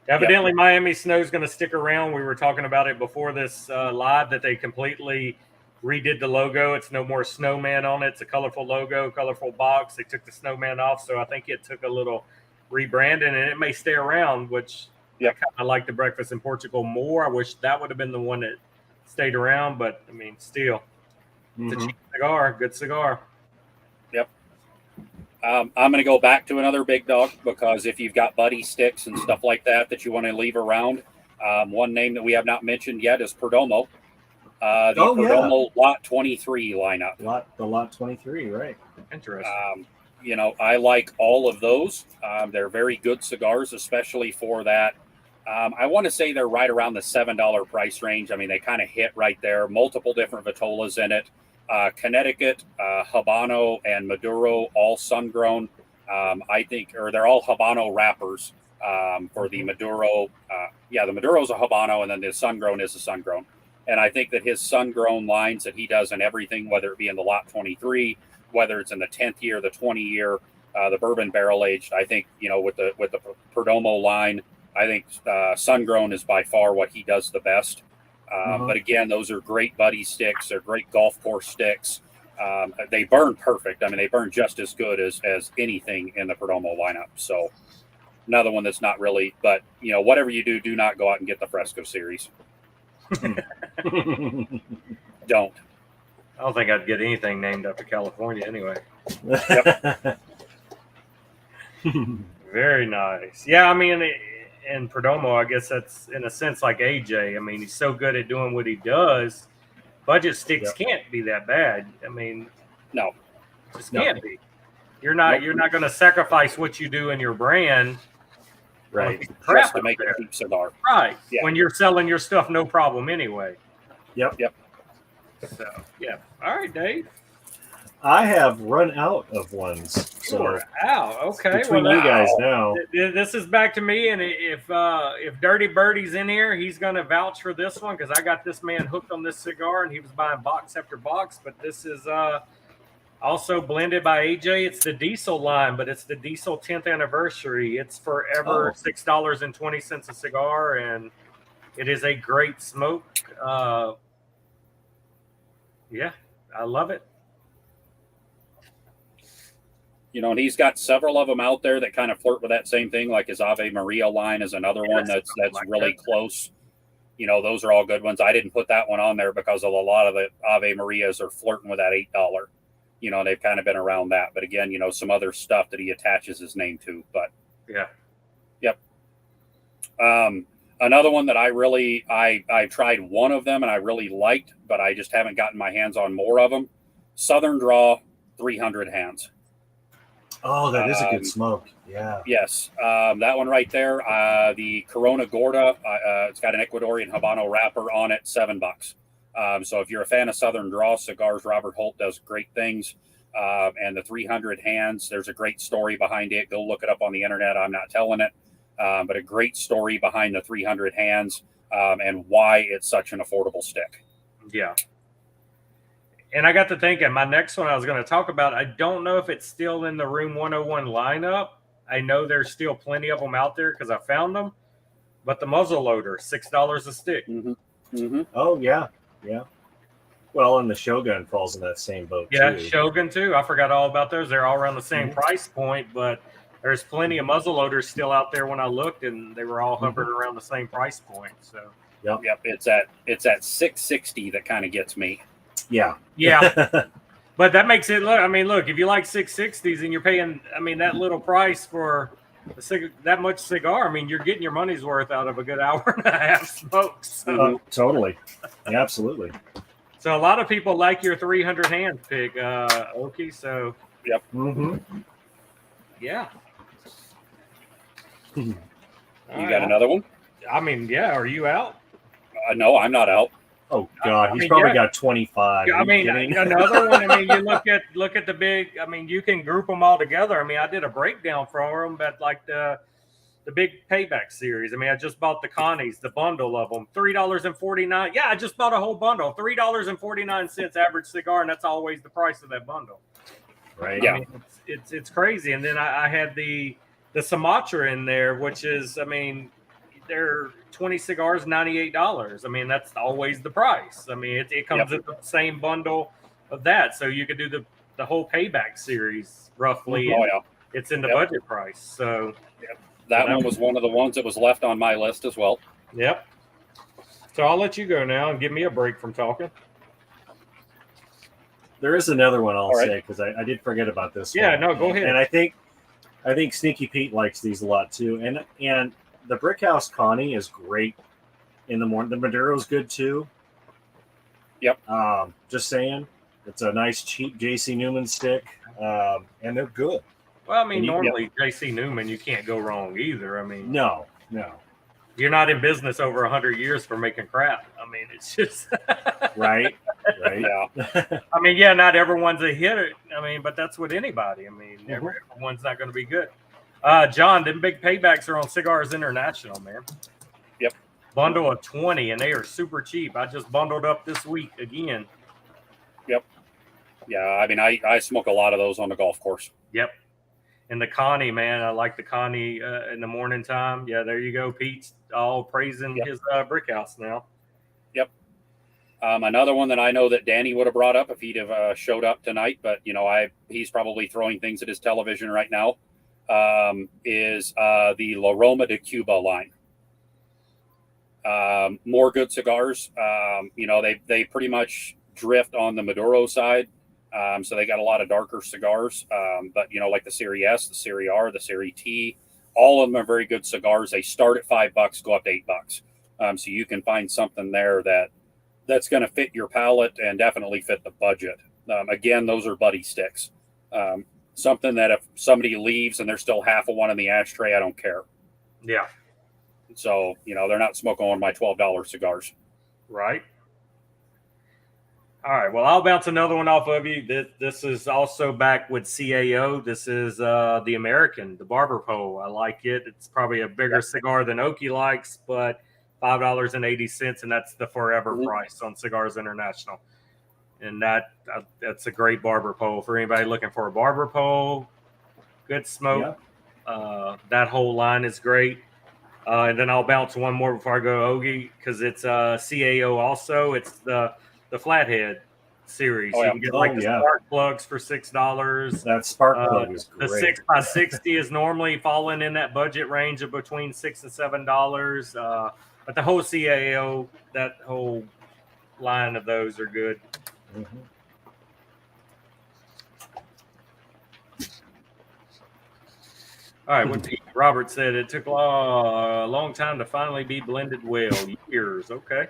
Evidently, Miami Snow is going to stick around. We were talking about it before this live that they completely redid the logo. It's no more snowman on it. It's a colorful logo, colorful box. They took the snowman off, so I think it took a little rebranding, and it may stay around, which I kind of like the breakfast in Portugal more. I wish that would have been the one that stayed around, but I mean, still, it's a cheap cigar, good cigar. Yep. I'm going to go back to another big dog because if you've got buddy sticks and stuff like that you want to leave around, one name that we have not mentioned yet is Perdomo. The Perdomo Lot 23 lineup. The Lot 23, right. Interesting. I like all of those. They're very good cigars, especially for that. I want to say they're right around the $7 price range. I mean, they kind of hit right there. Multiple different Vitolas in it. Connecticut, Habano, and Maduro, all sun-grown. I think, or they're all Habano wrappers for the Maduro. The Maduro's a Habano, and then the sun-grown is a sun-grown. And I think that his sun-grown lines that he does in everything, whether it be in the Lot 23, whether it's in the 10th year, the 20 year, the bourbon barrel aged, I think, with the Perdomo line, I think sun-grown is by far what he does the best. But again, those are great buddy sticks. They're great golf course sticks. They burn perfect. I mean, they burn just as good as anything in the Perdomo lineup. So another one that's not really, but whatever you do, do not go out and get the Fresco series. Don't. I don't think I'd get anything named after California anyway. Yep. Very nice. Yeah, I mean, in Perdomo, I guess that's in a sense like AJ. I mean, he's so good at doing what he does. Budget sticks can't be that bad. I mean, no, just can't be. You're not going to sacrifice what you do in your brand, right? Just to make a cheap cigar, right? Yeah. When you're selling your stuff, no problem anyway. Yep. So yeah. All right, Dave. I have run out of ones. So okay. Between you guys now. This is back to me, and if Dirty Birdie's in here, he's going to vouch for this one because I got this man hooked on this cigar, and he was buying box after box. But this is also blended by AJ. It's the Diesel line, but it's the Diesel 10th anniversary. It's forever $6.20 a cigar, and it is a great smoke. Yeah, I love it. And he's got several of them out there that kind of flirt with that same thing. Like his Ave Maria line is another one that's like really close. Those are all good ones. I didn't put that one on there because of a lot of the Ave Marias are flirting with that $8. They've kind of been around that. But again, some other stuff that he attaches his name to. But yeah. Yep. Another one that I tried one of them and I really liked, but I just haven't gotten my hands on more of them. Southern Draw 300 hands. Oh, that is a good smoke. Yeah. Yes. That one right there. The Corona Gorda. It's got an Ecuadorian Habano wrapper on it. $7. So if you're a fan of Southern Draw cigars, Robert Holt does great things. And the 300 hands, there's a great story behind it. Go look it up on the internet. I'm not telling it. But a great story behind the 300 hands and why it's such an affordable stick. Yeah. And I got to thinking, my next one I was going to talk about, I don't know if it's still in the Room 101 lineup. I know there's still plenty of them out there because I found them. But the muzzle loader, $6 a stick. Mm-hmm. Mm-hmm. Oh, yeah. Yeah. Well, and the Shogun falls in that same boat, yeah, too. Shogun, too. I forgot all about those. They're all around the same price point, but there's plenty of muzzle loaders still out there when I looked, and they were all hovering around the same price point. So, Yep. It's at $660 that kind of gets me. Yeah. But that makes it look. I mean, look, if you like 660s and you're paying, that little price for that much cigar, you're getting your money's worth out of a good hour and a half smoke. So. Totally. Yeah, absolutely. So a lot of people like your 300 hand pick, Okie. So. Yep. Mm-hmm. Yeah. You got another one? Yeah. Are you out? No, I'm not out. Oh God, he's probably got 25. Another one. You look at the big. You can group them all together. I did a breakdown for them, but like the big payback series. I just bought the Connies, the bundle of them, $3.49. Yeah, I just bought a whole bundle, $3.49 average cigar, and that's always the price of that bundle. Right. Yeah. It's crazy. And then I had the Sumatra in there, which is they're 20 cigars, $98. That's always the price. It comes with the same bundle of that. So you could do the whole payback series roughly. Oh, yeah. It's in the budget price. So that one was one of the ones that was left on my list as well. Yep. So I'll let you go now and give me a break from talking. There is another one I'll say because I did forget about this one. Yeah, no, go ahead. And I think Sneaky Pete likes these a lot too. And the Brickhouse Connie is great in the morning. The Maduro's good too. Yep. Just saying, it's a nice cheap JC Newman stick, and they're good. Well, I mean, normally JC Newman, you can't go wrong either. I mean, no, you're not in business over 100 years for making crap. I mean, it's just right. Yeah. I mean, yeah, not everyone's a hitter. I mean, but that's with anybody. I mean, everyone's not going to be good. John, them big paybacks are on Cigars International, man. Yep. Bundle of 20, and they are super cheap. I just bundled up this week again. Yep. Yeah, I mean, I smoke a lot of those on the golf course. Yep. And the Connie, man, I like the Connie in the morning time. Yeah, there you go. Pete's all praising his brick house now. Yep. Another one that I know that Danny would have brought up if he'd have showed up tonight, but he's probably throwing things at his television right now. Is the La Roma de Cuba line. More good cigars. They pretty much drift on the Maduro side. So they got a lot of darker cigars, but like the Serie S, the Serie R, the Serie T, all of them are very good cigars. They start at $5, go up to $8. So you can find something there that's going to fit your palate and definitely fit the budget. Again, those are buddy sticks. Something that if somebody leaves and there's still half of one in the ashtray, I don't care. Yeah. So, they're not smoking one of my $12 cigars. Right. All right. Well, I'll bounce another one off of you. This is also back with CAO. This is the American, the Barber Pole. I like it. It's probably a bigger cigar than Okie likes, but $5.80, and that's the forever price on Cigars International. And that's a great barber pole for anybody looking for a barber pole. Good smoke. Yeah. That whole line is great. And then I'll bounce one more before I go Ogie because it's CAO also. It's the Flathead series. You can get the spark plugs for $6. That spark plug is great. The 6x60 is normally falling in that budget range of between $6 and $7. But the whole CAO, that whole line of those are good. Mm-hmm. All right, what Robert said, it took a long time to finally be blended well. Years, okay.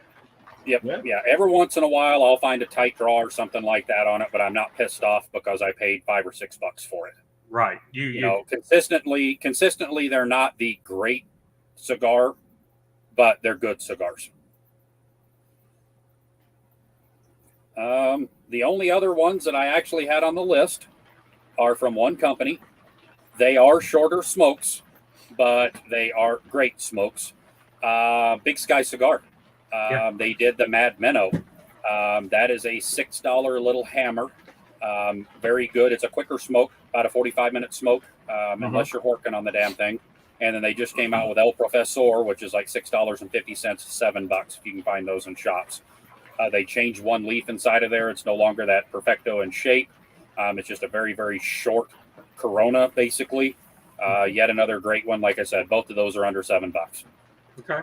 Yep. Yeah. Every once in a while, I'll find a tight draw or something like that on it, but I'm not pissed off because I paid $5 or $6 for it. Right. Consistently, they're not the great cigar, but they're good cigars. The only other ones that I actually had on the list are from one company. They are shorter smokes, but they are great smokes. Big Sky Cigar. They did the Mad Minnow. That is a $6 little hammer. Very good. It's a quicker smoke, about a 45-minute smoke, unless you're working on the damn thing. And then they just came out with El Profesor, which is like $6.50 to $7 if you can find those in shops. They changed one leaf inside of there. It's no longer that perfecto in shape. It's just a very, very short Corona, basically. Yet another great one. Like I said, both of those are under $7. Okay.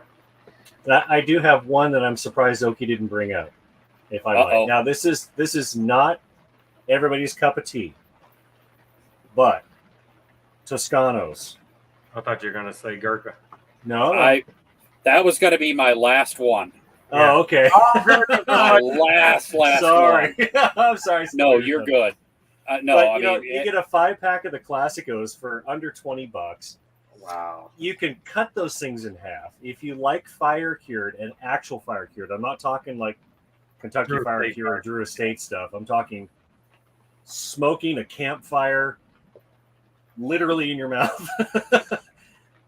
I do have one that I'm surprised Oki didn't bring up. If I might. Now this is not everybody's cup of tea, but Toscanos. I thought you were gonna say Gurkha. No, that was gonna be my last one. Yeah. Oh, okay. My last sorry. one. I'm sorry. No, you're good. No, but, you get a 5-pack of the Classicos for under $20. Wow. You can cut those things in half. If you like fire cured and actual fire cured, I'm not talking like Kentucky Fire Cured or Drew Estate stuff. I'm talking smoking a campfire literally in your mouth.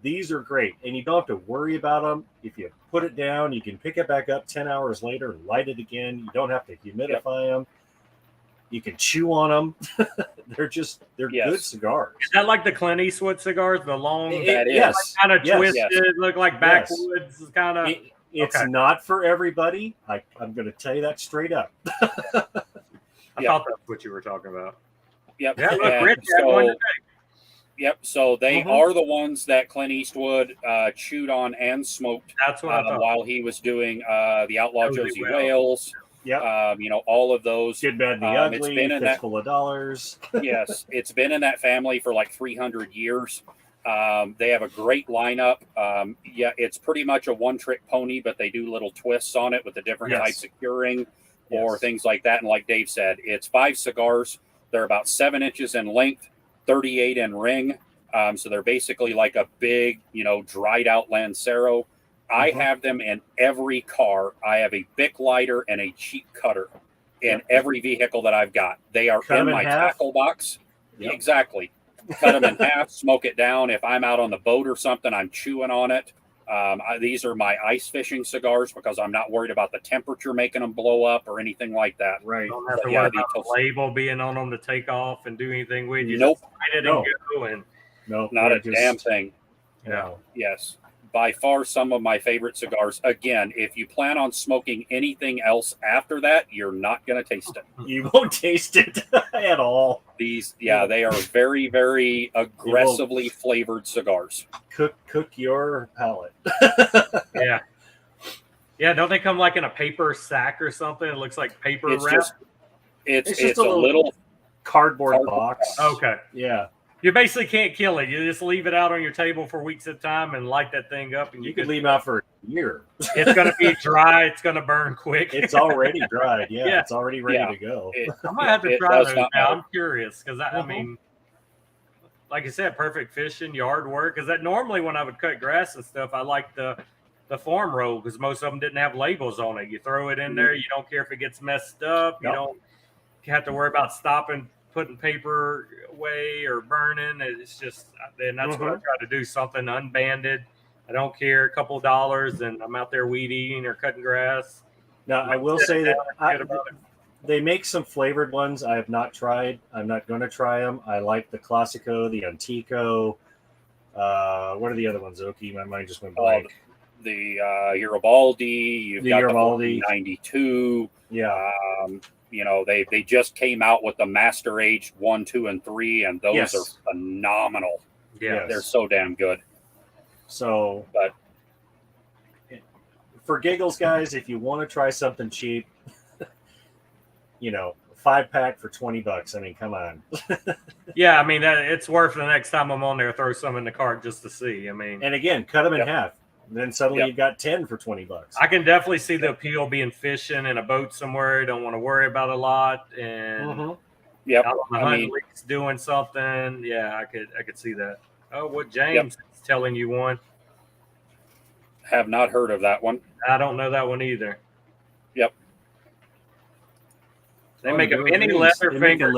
These are great, and you don't have to worry about them. If you put it down, you can pick it back up 10 hours later and light it again. You don't have to humidify them. You can chew on them. they're good cigars. Is that like the Clint Eastwood cigars? The long, kind of twisted, look like backwoods, kind of. It's not for everybody. I'm going to tell you that straight up. I thought that's what you were talking about. Yep. Yeah, look, Rich had one today. Yep. So they are the ones that Clint Eastwood chewed on and smoked. That's what I thought. While he was doing the Outlaw Josie Wales. Yep. All of those. Good, Bad, and the Ugly. Fistful of Dollars. Yes, it's been in that family for like 300 years. They have a great lineup. It's pretty much a one-trick pony, but they do little twists on it with the different types of curing. or things like that. And like Dave said, it's 5 cigars. They're about 7 inches in length, 38 in ring. So they're basically like a big, dried out Lancero. I have them in every car. I have a Bic lighter and a cheap cutter in every vehicle that I've got. They are in my tackle box. Yep. Exactly. Cut them in half, smoke it down. If I'm out on the boat or something, I'm chewing on it. These are my ice fishing cigars because I'm not worried about the temperature making them blow up or anything like that. Right. Don't have to worry about the label being on them to take off and do anything with you. Nope. Just light it and go. And not a damn thing. Yeah. Yes. By far some of my favorite cigars. Again, if you plan on smoking anything else after that, you're not going to taste it. You won't taste it at all. These, they are very, very aggressively flavored cigars. Cook your palate. Yeah. Yeah, don't they come like in a paper sack or something? It looks like paper wrap. It's just a little cardboard box. Okay. Yeah. You basically can't kill it. You just leave it out on your table for weeks at a time and light that thing up. And you could leave it out for a year. It's going to be dry. It's going to burn quick. It's already dried. Yeah. It's already ready to go. I might have to try those now. I'm curious because, I mean, like I said, perfect fishing, yard work. Because that normally when I would cut grass and stuff, I like the farm roll because most of them didn't have labels on it. You throw it in there. You don't care if it gets messed up. You don't have to worry about stopping, putting paper away or burning. It's just, and that's what I try to do, something unbanded. I don't care, a couple of dollars, and I'm out there weed eating or cutting grass. Now, I will say that they make some flavored ones I have not tried. I'm not going to try them. I like the Classico, the Antico. What are the other ones, Oki? My mind just went blank. The Garibaldi. You've got the 92. Yeah. They just came out with the Master Aged 1, 2, and 3, and those are phenomenal. Yeah, they're so damn good. So, but for giggles, guys, if you want to try something cheap, 5-pack for $20. I mean, come on. Yeah, I mean it's worth the next time I'm on there, throw some in the cart just to see. I mean, and again, cut them in half. Then suddenly you've got 10 for $20. I can definitely see the appeal being fishing in a boat somewhere. You don't want to worry about a lot, and out on the hunt leaks doing something. Yeah, I could see that. Oh, what James is telling you one. Have not heard of that one. I don't know that one either. Yep. They make a mini leather finger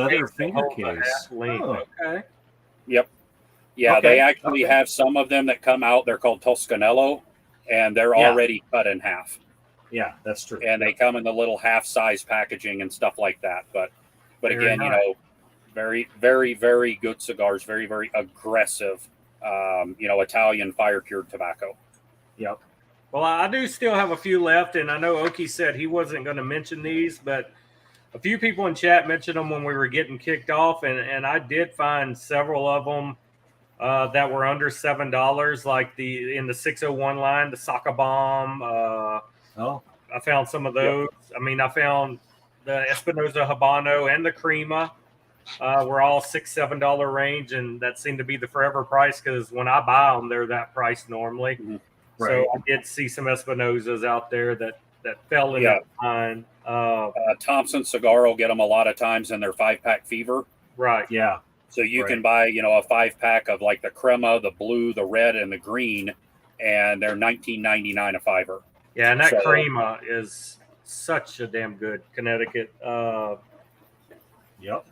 case. Okay. Yep. Yeah, they actually have some of them that come out. They're called Toscanello, and they're already cut in half. Yeah, that's true. And they come in the little half-size packaging and stuff like that. But again, very, very, very good cigars. Very, very aggressive. Italian fire-cured tobacco. Yep. Well, I do still have a few left, and I know Oki said he wasn't going to mention these, but a few people in chat mentioned them when we were getting kicked off, and I did find several of them that were under $7, like in the 601 line, the Saka Bomb. I found some of those. Yep. I mean, I found the Espinosa Habano and the Crema were all $6-7 range, and that seemed to be the forever price because when I buy them, they're that price normally. Mm-hmm. Right. So I did see some Espinosas out there that fell in that line. Thompson Cigar will get them a lot of times in their 5-pack fever. Right. Yeah. So you can buy, a 5-pack of like the crema, the blue, the red, and the green, and they're $19.99 a fiver. Yeah, and that crema is such a damn good Connecticut. Yep.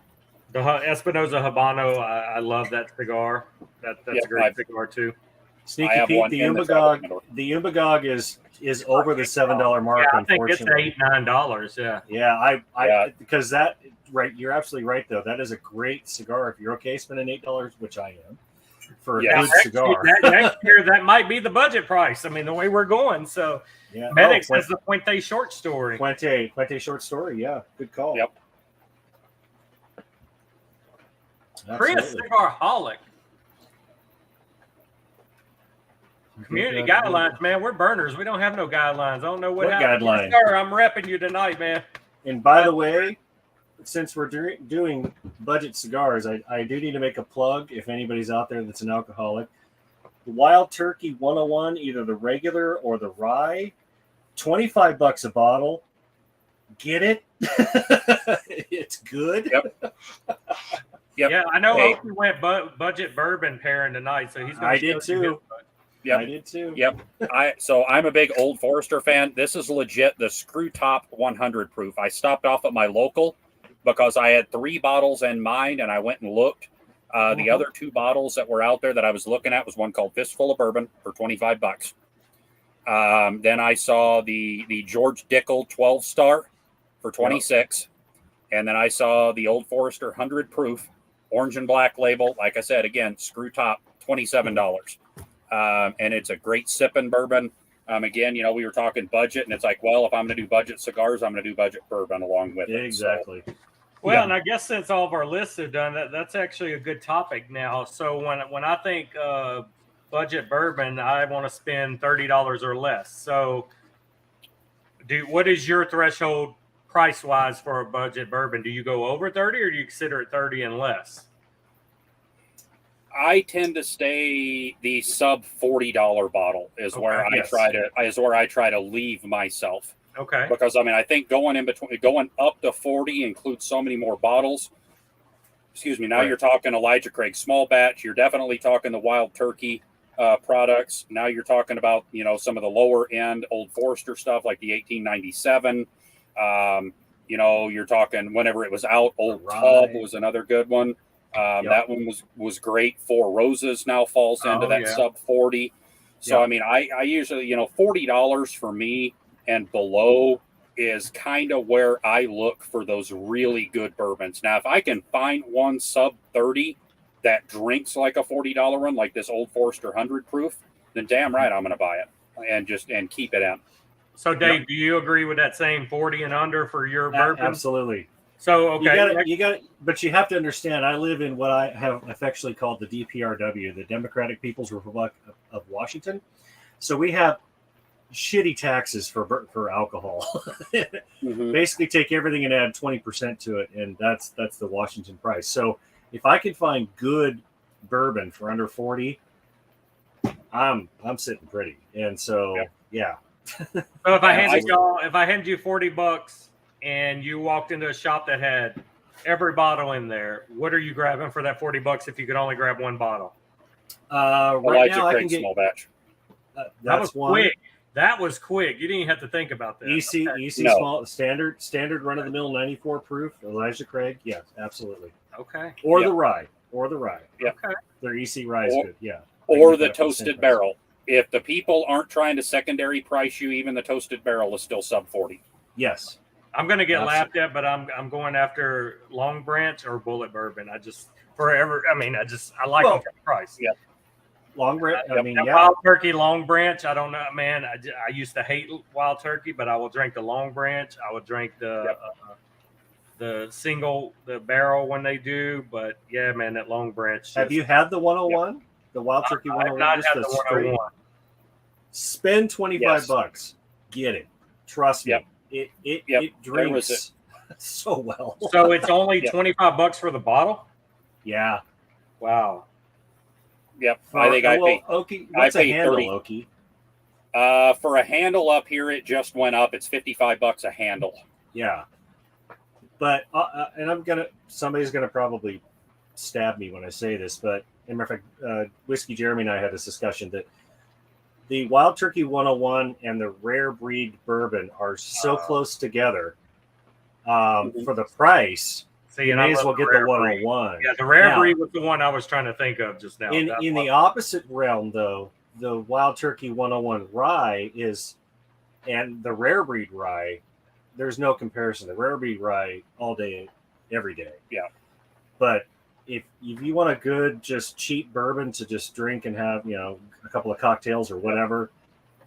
The Espinosa Habano, I love that cigar. That's a great cigar too. Sneaky Pete, the Umbagog is over the $7 mark. Yeah, I think it's $8-9. Yeah. Yeah, I because that. Right, you're absolutely right, though. That is a great cigar. If you're okay spending $8, which I am, for a good cigar. Next year, that might be the budget price. I mean, the way we're going. So, Medics has the Puente short story. Puente short story. Yeah, good call. Yep. Chris, Cigarholic. Community guidelines, man. We're burners. We don't have no guidelines. I don't know what happened. Guidelines? Sir, I'm repping you tonight, man. And by the way, since we're doing budget cigars, I do need to make a plug if anybody's out there that's an alcoholic. The Wild Turkey 101, either the regular or the rye, $25 a bottle. Get it? It's good. Yep. Yeah, I know Oakley went budget bourbon pairing tonight, so he's going to I did too. Yep. I did too. Yep. So I'm a big Old Forester fan. This is legit the Screw Top 100 proof. I stopped off at my local because I had 3 bottles in mind, and I went and looked. The other 2 bottles that were out there that I was looking at was one called Fistful of Bourbon for $25. Then I saw the George Dickel 12 star for 26, and then I saw the Old Forester 100 proof orange and black label. Like I said, again, Screw Top, $27. And it's a great sipping bourbon. Again, we were talking budget, and it's like, well, if I'm going to do budget cigars, I'm going to do budget bourbon along with it. Exactly. So, well, and I guess since all of our lists are done, that's actually a good topic now. So when I think budget bourbon, I want to spend $30 or less. So what is your threshold price-wise for a budget bourbon? Do you go over 30 or do you consider it 30 and less? I tend to stay the sub $40 bottle is where I try to leave myself. Okay. Because I think going up to 40 includes so many more bottles. Excuse me. Now you're talking Elijah Craig small batch. You're definitely talking the Wild Turkey products. Now you're talking about some of the lower end Old Forester stuff like the 1897. You're talking whenever it was out. Old Tub was another good one. That one was great. 4 Roses now falls into that sub 40. So I usually $40 for me and below is kind of where I look for those really good bourbons. Now, if I can find one sub 30 that drinks like a $40 one, like this Old Forester 100 proof, then damn right I'm going to buy it and keep it in. So, Dave, do you agree with that same 40 and under for your bourbon? Absolutely. So, okay. You got it, but you have to understand, I live in what I have affectionately called the DPRW, the Democratic People's Republic of Washington. So we have shitty taxes for alcohol. Basically take everything and add 20% to it, and that's the Washington price. So if I can find good bourbon for under 40, I'm sitting pretty. And so yeah. So if I handed you $40 and you walked into a shop that had every bottle in there, what are you grabbing for that $40 if you could only grab one bottle? Right now I can get small batch. That was quick. That was quick. You didn't even have to think about that. EC small standard run of the mill 94 proof Elijah Craig. Yes, absolutely. Okay. Or the rye. Yep. Okay. Their EC rye is good. Yeah. Or the toasted barrel. If the people aren't trying to secondary price you, even the toasted barrel is still sub 40. Yes. I'm going to get laughed at, but I'm going after Long Branch or Bullet Bourbon. I like the price. Yeah. Long Branch. Wild Turkey Long Branch. I don't know, man. I used to hate Wild Turkey, but I will drink the Long Branch. I would drink the barrel when they do. But yeah, man, that Long Branch. Have you had the 101? Yep. The Wild Turkey 101? I've not had the 101. Spend $25. Get it. Trust me. Yep. It drinks so well. So it's only $25 for the bottle? Yeah. Wow. Yep. I paid handle, 30. Okie? For a handle up here, it just went up. It's $55 a handle. Yeah. But and somebody's gonna probably stab me when I say this, but as a matter of fact, Whiskey Jeremy and I had this discussion that the Wild Turkey 101 and the Rare Breed Bourbon are so close together for the price. So you may as well get the 101. Yeah, the Rare Breed was the one I was trying to think of just now. In the opposite realm, though, the Wild Turkey 101 rye and the Rare Breed rye, there's no comparison. The Rare Breed rye all day, every day. Yeah. But if you want a good, just cheap bourbon to just drink and have, a couple of cocktails or whatever,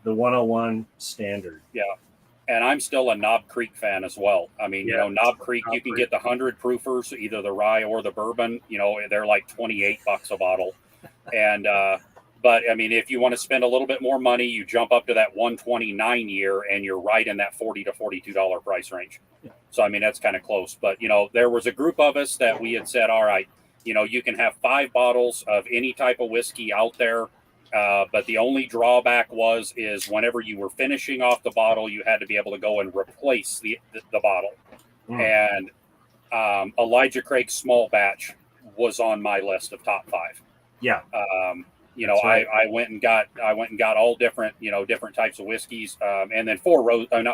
the 101 standard. Yeah. And I'm still a Knob Creek fan as well. Knob Creek, you can get the 100 proofers, either the rye or the bourbon. They're like $28 a bottle. And, but if you want to spend a little bit more money, you jump up to that 129 year and you're right in that $40 to $42 price range. Yeah. So, that's kind of close. But, there was a group of us that we had said, all right, you can have 5 bottles of any type of whiskey out there. But the only drawback is whenever you were finishing off the bottle, you had to be able to go and replace the bottle. And Elijah Craig's small batch was on my list of top 5. Yeah. You know, right. I went and got all different, you know, different types of whiskeys. And then not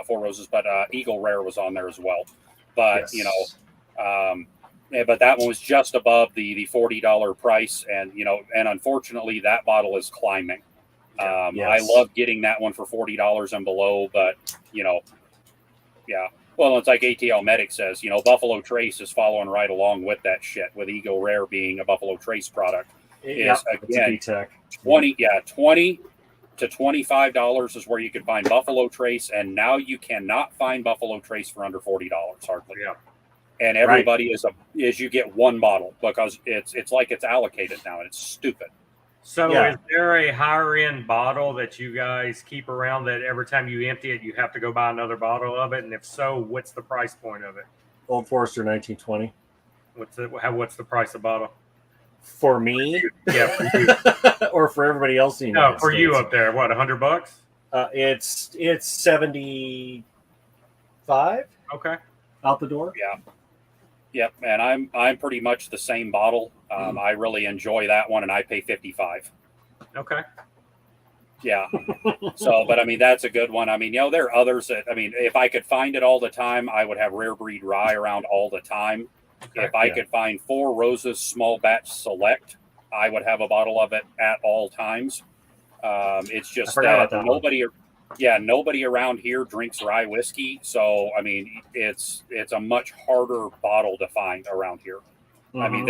Four Roses, but Eagle Rare was on there as well. But, yes. you know, but that one was just above the $40 price. And, you know, and unfortunately that bottle is climbing. Yes. I love getting that one for $40 and below, but, you know, yeah. Well, it's like ATL Medic says, you know, Buffalo Trace is following right along with that shit, with Eagle Rare being a Buffalo Trace product. Is again, $20 to $25 is where you can find Buffalo Trace, and now you cannot find Buffalo Trace for under $40 hardly. Yeah. And everybody is you get one bottle because it's like it's allocated now, and it's stupid. So is there a higher end bottle that you guys keep around that every time you empty it, you have to go buy another bottle of it? And if so, what's the price point of it? Old Forester 1920. What's the price of bottle? For me? Yeah, for you. Or for everybody else in the United for States. you up there. What, $100? It's 75. Okay. Out the door. Yeah. Yep, and I'm pretty much the same bottle. I really enjoy that one, and I pay $55. Okay. Yeah. So, but I mean, that's a good one. I mean, you know, there are others that, I mean, if I could find it all the time, I would have Rare Breed Rye around all the time. Okay. If I could find Four Roses Small Batch Select, I would have a bottle of it at all times. It's just that nobody around here drinks rye whiskey. So, I mean, it's a much harder bottle to find around here. Mm-hmm. I mean,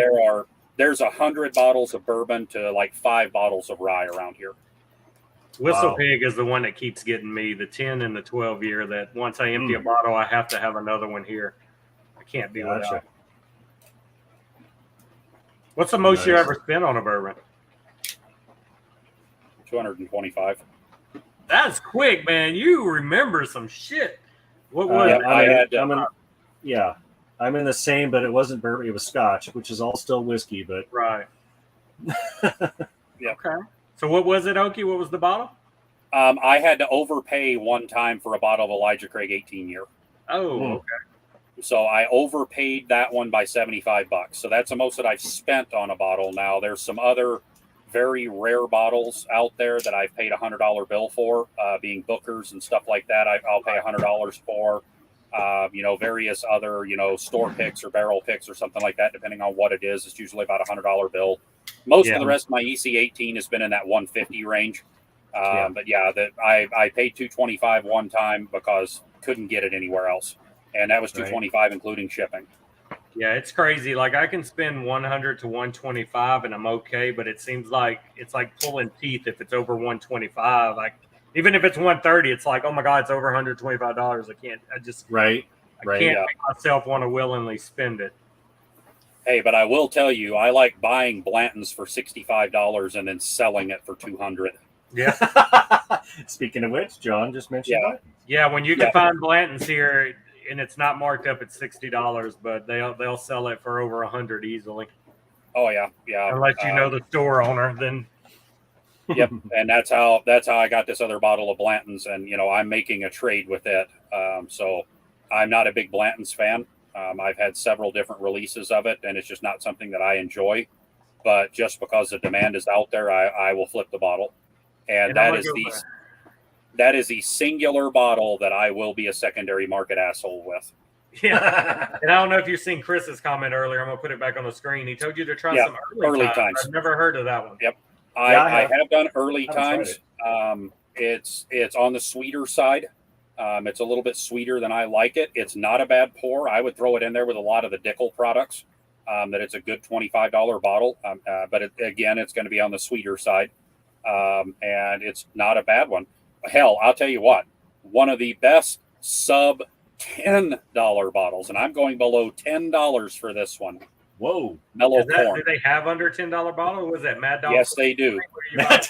there's 100 bottles of bourbon to like 5 bottles of rye around here. Whistle Pig is the one that keeps getting me, the 10 and the 12 year, that once I empty a bottle, I have to have another one here. I can't be without it. What's the most you ever spent on a bourbon? $225. That's quick, man. You remember some shit. What was it? I'm in the same, but it wasn't bourbon. It was Scotch, which is all still whiskey, but right. Yeah. Okay. So what was it, Okie? What was the bottle? I had to overpay one time for a bottle of Elijah Craig 18 year. Oh, okay. So I overpaid that one by $75. So that's the most that I've spent on a bottle. Now there's some other very rare bottles out there that I've paid $100 bill for, being Booker's and stuff like that. I'll pay $100 for, you know, various other, you know, store picks or barrel picks or something like that, depending on what it is. It's usually about $100 bill. Most of the rest of my EC18 has been in that 150 range. But I paid $225 one time because couldn't get it anywhere else. And that was $225 including shipping. Yeah, it's crazy. Like I can spend 100 to 125 and I'm okay, but it seems like it's like pulling teeth if it's over 125. Like even if it's 130, it's like, oh my God, it's over $125. I can't make myself want to willingly spend it. Hey, but I will tell you, I like buying Blanton's for $65 and then selling it for $200. Yeah. Speaking of which, John just mentioned that. Yeah, when you can find Blanton's here and it's not marked up at $60, but they'll sell it for over $100 easily. Oh yeah. Unless you know the store owner, then. Yep, and that's how I got this other bottle of Blanton's, and you know I'm making a trade with it. So I'm not a big Blanton's fan. I've had several different releases of it, and it's just not something that I enjoy. But just because the demand is out there, I will flip the bottle, and that is the singular bottle that I will be a secondary market asshole with. Yeah, and I don't know if you've seen Chris's comment earlier. I'm gonna put it back on the screen. He told you to try some early times. I've never heard of that one. Yep, I have done early times. It's on the sweeter side. It's a little bit sweeter than I like it. It's not a bad pour. I would throw it in there with a lot of the Dickel products. That it's a good $25 bottle, but it's going to be on the sweeter side, and it's not a bad one. Hell, I'll tell you what, one of the best sub $10 bottles, and I'm going below $10 for this one. Whoa. Mellow Corn. Do they have under $10 bottle? Or was that Mad Dog? Yes, they do. Mad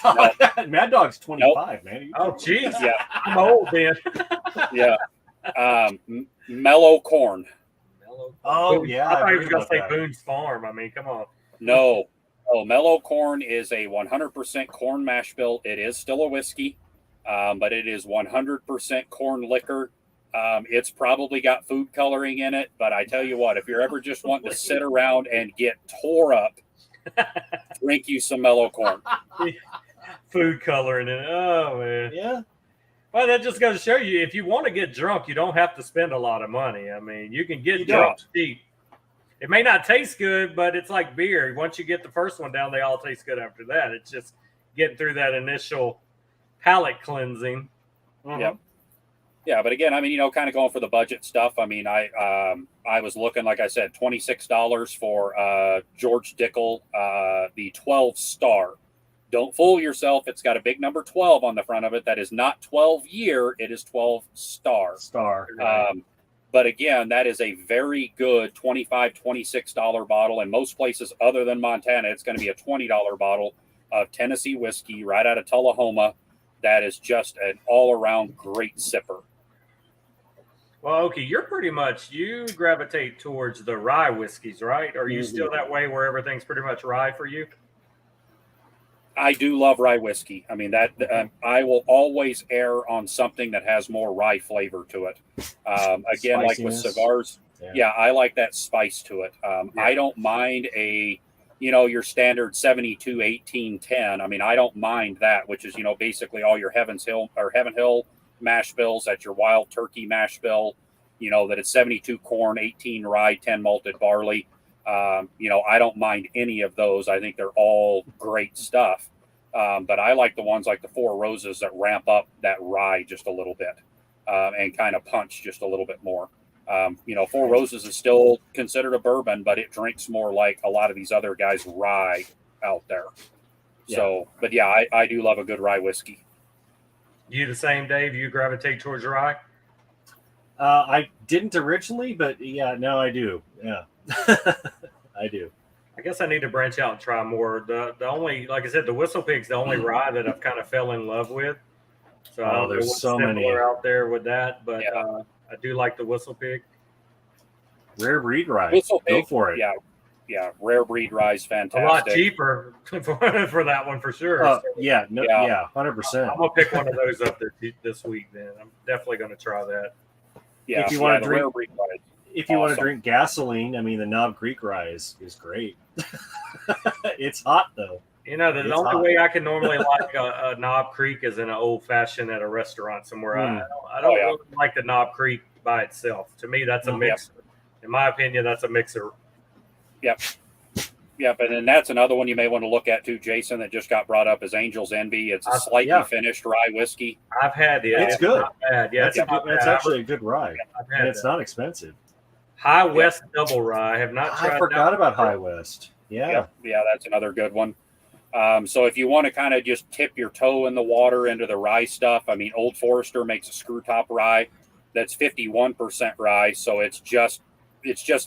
Dog's 25, man. Oh, jeez. Yeah. I'm old, man. Yeah. Mellow Corn. Oh, yeah. I thought you were going to say Boone's Farm. I mean, come on. No. Oh, Mellow Corn is a 100% corn mash bill. It is still a whiskey, but it is 100% corn liquor. It's probably got food coloring in it, but I tell you what, if you're ever just wanting to sit around and get tore up, drink you some Mellow Corn. Food coloring in it. Oh, man. Yeah. Well, that just goes to show you, if you want to get drunk, you don't have to spend a lot of money. I mean, you can get drunk cheap. It may not taste good, but it's like beer. Once you get the first one down, they all taste good after that. It's just getting through that initial palate cleansing. Yep. Yeah, but again, I mean, kind of going for the budget stuff. I mean, I was looking, like I said, $26 for George Dickel, the 12 star. Don't fool yourself. It's got a big number 12 on the front of it. That is not 12 year. It is 12 star. But again, that is a very good $25, $26 bottle. In most places other than Montana, it's going to be a $20 bottle of Tennessee whiskey right out of Tullahoma. That is just an all-around great sipper. Well, okay, you gravitate towards the rye whiskeys, right? Are you still that way where everything's pretty much rye for you? I do love rye whiskey. I mean, that I will always err on something that has more rye flavor to it. Again, like with cigars, I like that spice to it. I don't mind your standard 72, 18, 10. I mean, I don't mind that, which is, basically all your Heaven Hill mash bills. That's your Wild Turkey mash bill, that it's 72 corn, 18 rye, 10 malted barley. I don't mind any of those. I think they're all great stuff. But I like the ones like the Four Roses that ramp up that rye just a little bit and kind of punch just a little bit more. Four Roses is still considered a bourbon, but it drinks more like a lot of these other guys' rye out there. Yeah. So, but yeah, I do love a good rye whiskey. You the same, Dave? You gravitate towards rye? I didn't originally, but yeah, now I do. Yeah. I do. I guess I need to branch out and try more. The only, like I said, the Whistle Pig's the only rye that I've kind of fell in love with. So I don't know what's so many out there with that, but I do like the Whistle Pig. Rare breed rye. Whistle Pig, go for it. Yeah. Rare breed rye is fantastic. A lot cheaper for that one for sure. 100%. I'm gonna pick one of those up this week. Then I'm definitely gonna try that. Yeah, if you want to drink. If you want to drink gasoline, I mean, the Knob Creek rye is great. It's hot, though. The only way I can normally like a Knob Creek is in an old fashioned at a restaurant somewhere. I don't really like the Knob Creek by itself. To me, that's a mixer. In my opinion, that's a mixer. Yep. And then that's another one you may want to look at too, Jason, that just got brought up is Angel's Envy. It's a slightly finished rye whiskey. I've had it. It's good. Not bad. Yeah, that's actually a good rye. And it's not expensive. High West Double Rye. I have not tried. I forgot about High West. Yeah, that's another good one. So if you want to kind of just tip your toe in the water into the rye stuff, I mean, Old Forester makes a screw top rye that's 51% rye, so it's just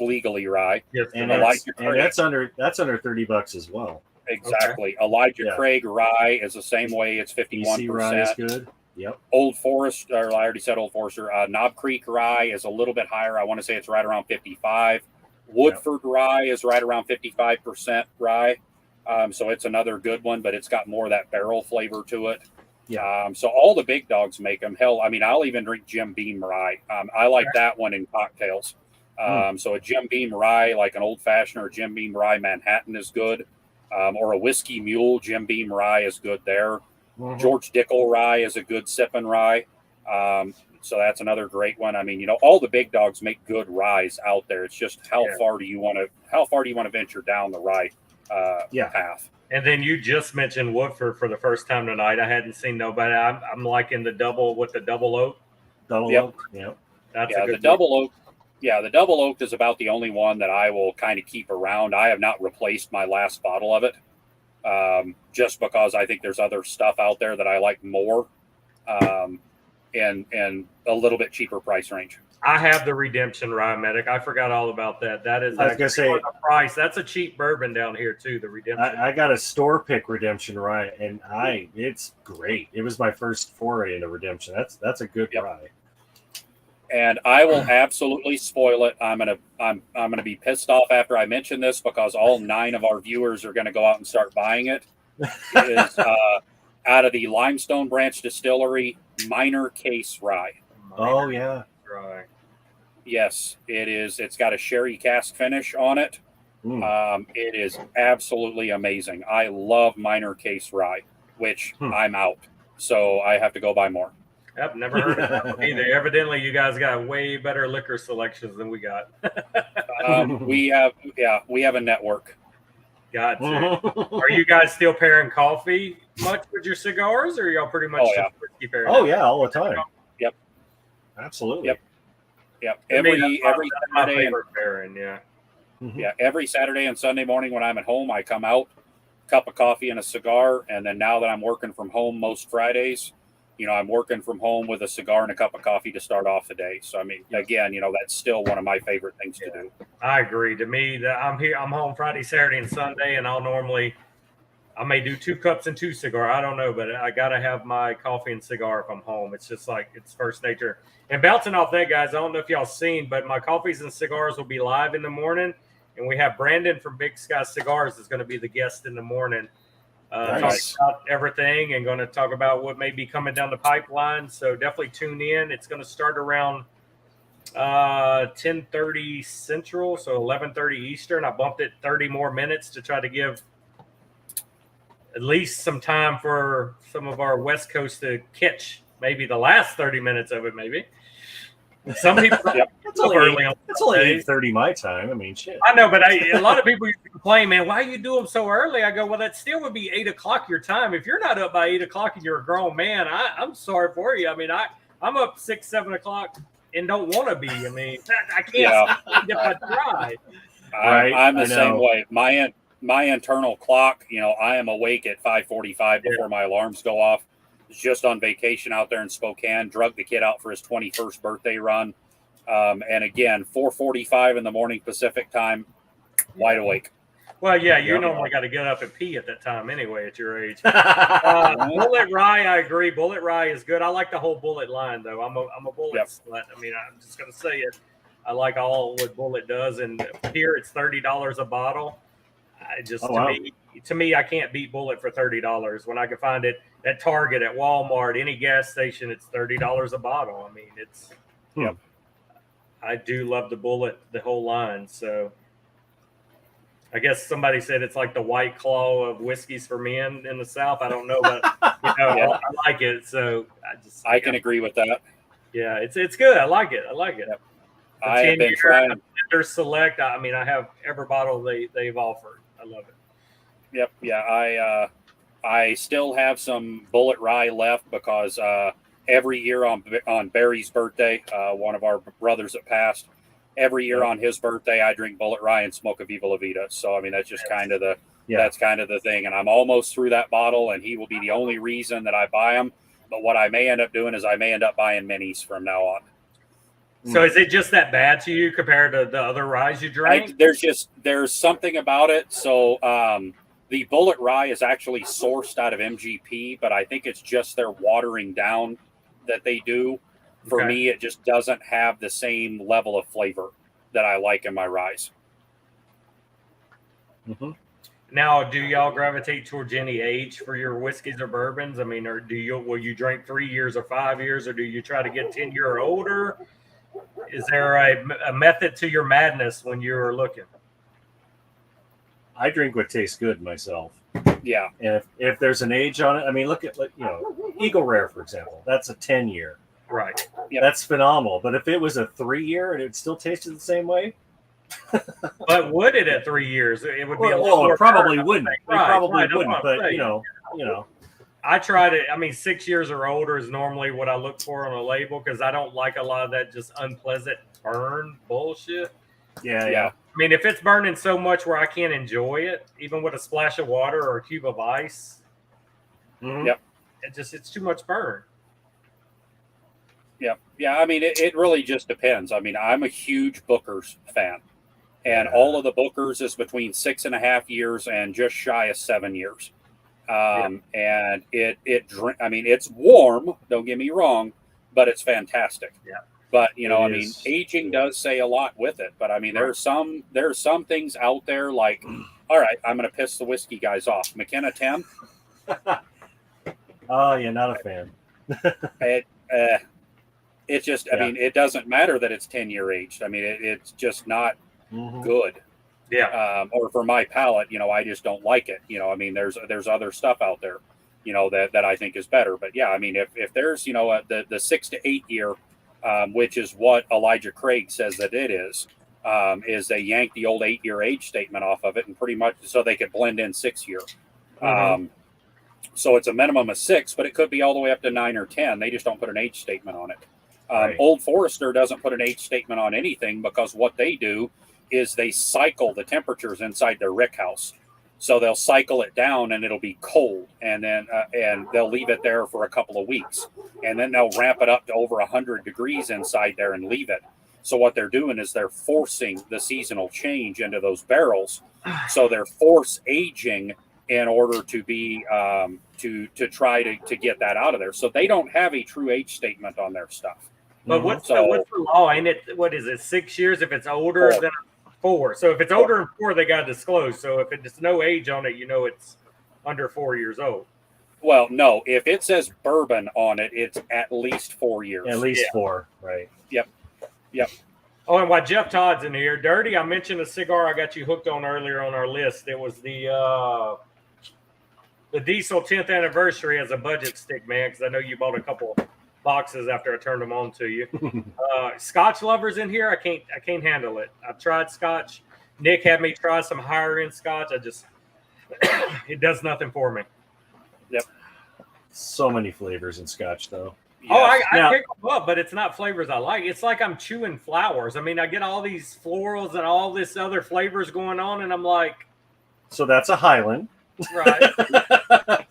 legally rye. Yes, and that's under $30 as well. Exactly. Okay. Elijah Craig rye is the same way. It's 51%. Rye is good. Yep. Old Forester, I already said Old Forester. Knob Creek rye is a little bit higher. I want to say it's right around 55. Woodford rye is right around 55% rye. So it's another good one, but it's got more of that barrel flavor to it. Yeah. So all the big dogs make them. Hell, I mean, I'll even drink Jim Beam rye. I like that one in cocktails. So a Jim Beam rye, like an old fashioned or Jim Beam rye Manhattan is good. Or a Whiskey Mule Jim Beam rye is good there. Mm-hmm. George Dickel rye is a good sipping rye. So that's another great one. I mean, all the big dogs make good ryes out there. It's just how far do you want to venture down the rye path? And then you just mentioned Woodford for the first time tonight. I hadn't seen nobody. I'm liking the double oak. Oak. Yep. That's the double oak. Yeah, the double oak is about the only one that I will kind of keep around. I have not replaced my last bottle of it. Just because I think there's other stuff out there that I like more, and a little bit cheaper price range. I have the Redemption Rye Medic. I forgot all about that. That is, I was gonna say, the price. That's a cheap bourbon down here too. The Redemption. I got a store pick Redemption Rye, and it's great. It was my first foray into Redemption. That's a good rye. And I will absolutely spoil it. I'm gonna be pissed off after I mention this because all 9 of our viewers are gonna go out and start buying it. It is out of the Limestone Branch Distillery Minor Case Rye. Oh yeah. Right. Yes, it is. It's got a sherry cask finish on it. It is absolutely amazing. I love Minor Case Rye, which I'm out. So I have to go buy more. Yep, never heard of that one either. Evidently, you guys got way better liquor selections than we got. We have a network. Gotcha. Are you guys still pairing coffee much with your cigars, or are y'all pretty much just whiskey pairing? Oh yeah, all the time. Yep. Absolutely. Yep. Every Saturday and pairing, yeah. Yeah, every Saturday and Sunday morning when I'm at home, I come out, cup of coffee and a cigar, and then now that I'm working from home most Fridays, I'm working from home with a cigar and a cup of coffee to start off the day. So I mean, again, that's still one of my favorite things to do. I agree. To me, I'm home Friday, Saturday, and Sunday, and I may do 2 cups and 2 cigar. I don't know, but I gotta have my coffee and cigar if I'm home. It's just like it's first nature. And bouncing off that, guys, I don't know if y'all seen, but my coffees and cigars will be live in the morning. And we have Brandon from Big Sky Cigars is going to be the guest in the morning, nice. talking about everything and going to talk about what may be coming down the pipeline. So definitely tune in. It's going to start around 10:30 Central, so 11:30 Eastern. I bumped it 30 more minutes to try to give at least some time for some of our West Coast to catch maybe the last 30 minutes of it, maybe. Some people It's only 8:30 my time. I mean, shit. I know, but a lot of people used to complain, man, why you do them so early? I go, well, that still would be 8 o'clock your time. If you're not up by 8 o'clock and you're a grown man, I'm sorry for you. I mean, I'm up 6, 7 o'clock and don't want to be. I mean, I can't if I try. I'm the same way. My internal clock, I am awake at 5:45 before my alarms go off. Just on vacation out there in Spokane, drug the kid out for his 21st birthday run. And again, 4:45 in the morning Pacific time, wide awake. Well, yeah, you normally got to get up and pee at that time anyway at your age. Bullet Rye, I agree. Bullet Rye is good. I like the whole Bullet line, though. I'm a Bullet slut. I mean, I'm just going to say it. I like all what Bullet does. And here it's $30 a bottle. To me, I can't beat Bullet for $30 when I can find it at Target, at Walmart, any gas station. It's $30 a bottle. I mean, it's I do love the Bullet, the whole line. So I guess somebody said it's like the White Claw of whiskeys for men in the South. I don't know, but I like it. So I can agree with that. Yeah, it's good. I like it. Yep. I have been trying. Select. I mean, I have every bottle they've offered. I love it. Yep. Yeah. I still have some Bullet Rye left because every year on Barry's birthday, one of our brothers that passed, every year on his birthday, I drink Bullet Rye and smoke a Viva La Vida. So I mean, that's just kind of the thing. And I'm almost through that bottle, and he will be the only reason that I buy them. But what I may end up doing is I may end up buying minis from now on. So is it just that bad to you compared to the other ryes you drank? There's something about it. So the Bullet Rye is actually sourced out of MGP, but I think it's just their watering down that they do. For me, it just doesn't have the same level of flavor that I like in my ryes. Mm-hmm. Now, do y'all gravitate towards any age for your whiskeys or bourbons? I mean, or will you drink 3 years or 5 years, or do you try to get 10 year or older? Is there a method to your madness when you're looking? I drink what tastes good myself. Yeah. And if there's an age on it, I mean, look at Eagle Rare, for example. That's a 10-year. Right. Yep. That's phenomenal. But if it was a 3-year and it still tasted the same way, but would it at 3 years? It would be it probably wouldn't. It probably wouldn't. But you know. I try to. I mean, 6 years or older is normally what I look for on a label because I don't like a lot of that just unpleasant burn bullshit. Yeah. I mean, if it's burning so much where I can't enjoy it, even with a splash of water or a cube of ice, it's too much burn. Yeah. I mean, it really just depends. I mean, I'm a huge Booker's fan, and all of the Booker's is between 6.5 years and just shy of 7 years. And I mean, it's warm. Don't get me wrong, but it's fantastic. Yeah. But I mean, aging does say a lot with it. But I mean, there's some things out there like, all right, I'm going to piss the whiskey guys off. McKenna 10. Oh, yeah, not a fan. It's just, I mean, it doesn't matter that it's 10-year aged. I mean, it's just not good. Yeah. Or for my palate, I just don't like it. I mean, there's other stuff out there, that I think is better. But yeah, I mean, if there's, the 6 to 8 year, which is what Elijah Craig says that it is they yanked the old 8-year age statement off of it, and pretty much so they could blend in 6 year. So it's a minimum of 6, but it could be all the way up to 9 or 10. They just don't put an age statement on it. Old Forester doesn't put an age statement on anything, because what they do is they cycle the temperatures inside their rick house. So they'll cycle it down and it'll be cold, and then and they'll leave it there for a couple of weeks, and then they'll ramp it up to over 100 degrees inside there and leave it. So what they're doing is they're forcing the seasonal change into those barrels. So they're force aging in order to be to try to get that out of there. So they don't have a true age statement on their stuff. But what's the law? Ain't it? What is it? 6 years if it's older than 4. So if it's older than 4, they got to disclose. So if it's no age on it, it's under 4 years old. Well, no. If it says bourbon on it, it's at least 4 years. At least 4, right? Yep. Oh, and while Jeff Todd's in here, Dirty, I mentioned a cigar I got you hooked on earlier on our list. It was the Diesel 10th anniversary as a budget stick, man, because I know you bought a couple boxes after I turned them on to you. Scotch lovers in here, I can't handle it. I've tried Scotch. Nick had me try some higher end Scotch. It does nothing for me. Yep. So many flavors in Scotch, though. Yes. Oh, I pick them up, but it's not flavors I like. It's like I'm chewing flowers. I mean, I get all these florals and all this other flavors going on, and I'm like... So that's a Highland. Right.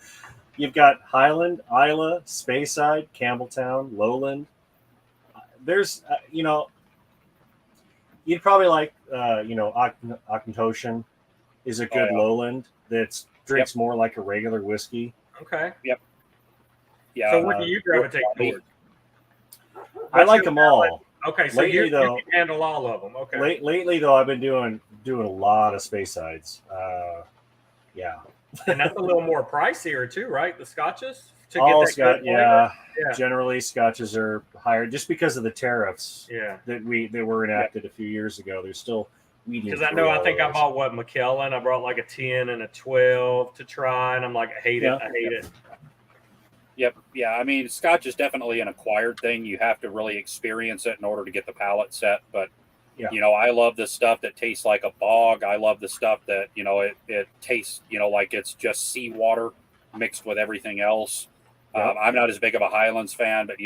You've got Highland, Isla, Speyside, Campbelltown, Lowland. There's, you'd probably like, Auchentoshan is a good Lowland that drinks more like a regular whiskey. Okay. Yep. Yeah. So what do you gravitate toward? I like them all. Okay, so you can handle all of them. Okay. Lately, though, I've been doing a lot of Speysides. Yeah. And that's a little more pricier too, right? The Scotches Generally, Scotches are higher just because of the tariffs. Yeah. That were enacted a few years ago. There's still medium. Because I think I bought McKellen. I brought like a 10 and a 12 to try, and I'm like, I hate it. Yep. Yeah. I mean, Scotch is definitely an acquired thing. You have to really experience it in order to get the palate set. But, I love the stuff that tastes like a bog. I love the stuff that, it tastes, like it's just seawater mixed with everything else. Yep. I'm not as big of a Highlands fan, but,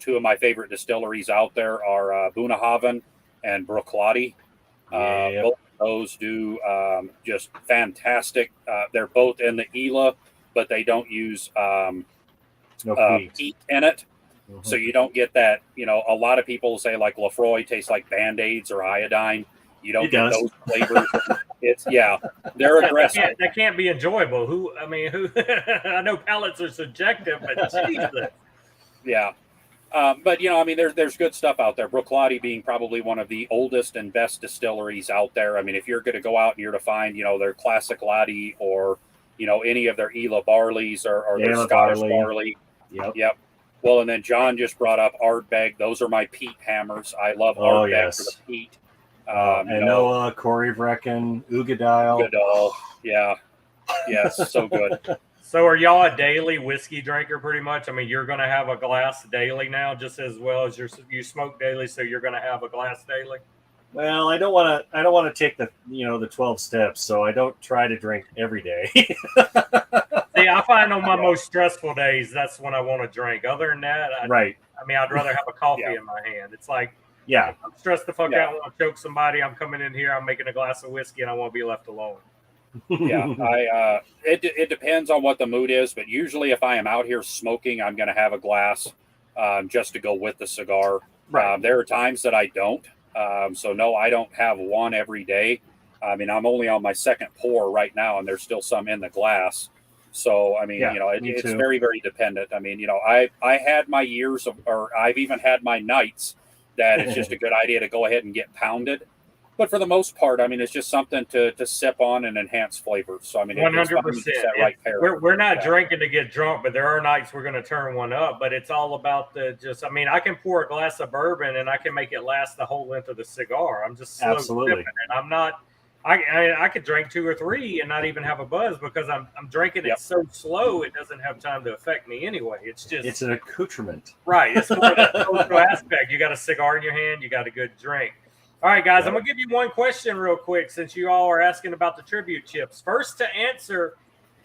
two of my favorite distilleries out there are Bunnahabhain and Bruichladdich. Both of those do just fantastic. They're both in the Isla, but they don't use peat in it. Mm-hmm. So you don't get that, a lot of people say like Lefroy tastes like Band-Aids or iodine. You don't get those flavors. They're aggressive. That can't be enjoyable. I know palates are subjective, but Jesus. Yeah. But, there's good stuff out there. Bruichladdich being probably one of the oldest and best distilleries out there. I mean, if you're going to go out and you're to find, their classic laddie or, any of their Isla barleys or their Scottish barley. Yep. Well, and then John just brought up Ardbeg. Those are my peat hammers. I love Ardbeg for the peat. Noah, Corey Vrecken, Ugadile. Yeah. Yes, so good. So are y'all a daily whiskey drinker pretty much? I mean, you're going to have a glass daily now just as well as you smoke daily, so you're going to have a glass daily? Well, I don't want to take the 12 steps, so I don't try to drink every day. See, I find on my most stressful days, that's when I want to drink. Other than that, I'd rather have a coffee in my hand. It's like, I'm stressed the fuck out, I want to choke somebody. I'm coming in here, I'm making a glass of whiskey, and I want to be left alone. It depends on what the mood is, but usually if I am out here smoking, I'm going to have a glass just to go with the cigar. Right. There are times that I don't. So no, I don't have one every day. I mean, I'm only on my second pour right now, and there's still some in the glass. So, I mean, Yeah, you know, me it's too. very, very dependent. I mean, you know, I had my years of, or I've even had my nights that it's just a good idea to go ahead and get pounded. But for the most part, I mean, it's just something to sip on and enhance flavors. So, I mean, it's finding just 100%. that right pair. We're not drinking to get drunk, but there are nights we're going to turn one up. But it's all about the just. I mean, I can pour a glass of bourbon and I can make it last the whole length of the cigar. I'm just slow Absolutely. sipping it. I'm not. I could drink 2 or 3 and not even have a buzz because I'm drinking it so slow it doesn't have time to affect me anyway. It's an accoutrement. Right. It's more the social aspect. You got a cigar in your hand, you got a good drink. All right, guys, I'm going to give you one question real quick since you all are asking about the tribute chips. First to answer,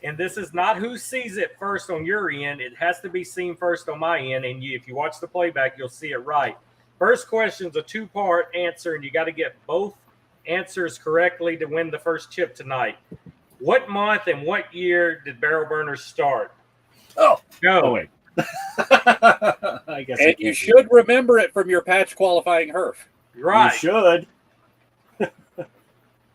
and this is not who sees it first on your end. It has to be seen first on my end, and if you watch the playback, you'll see it right. First question is a 2-part answer, and you got to get both answers correctly to win the first chip tonight. What month and what year did Barrel Burners start? Go. Oh, wait. I guess. And you should remember it from your patch qualifying herf. Right. You should.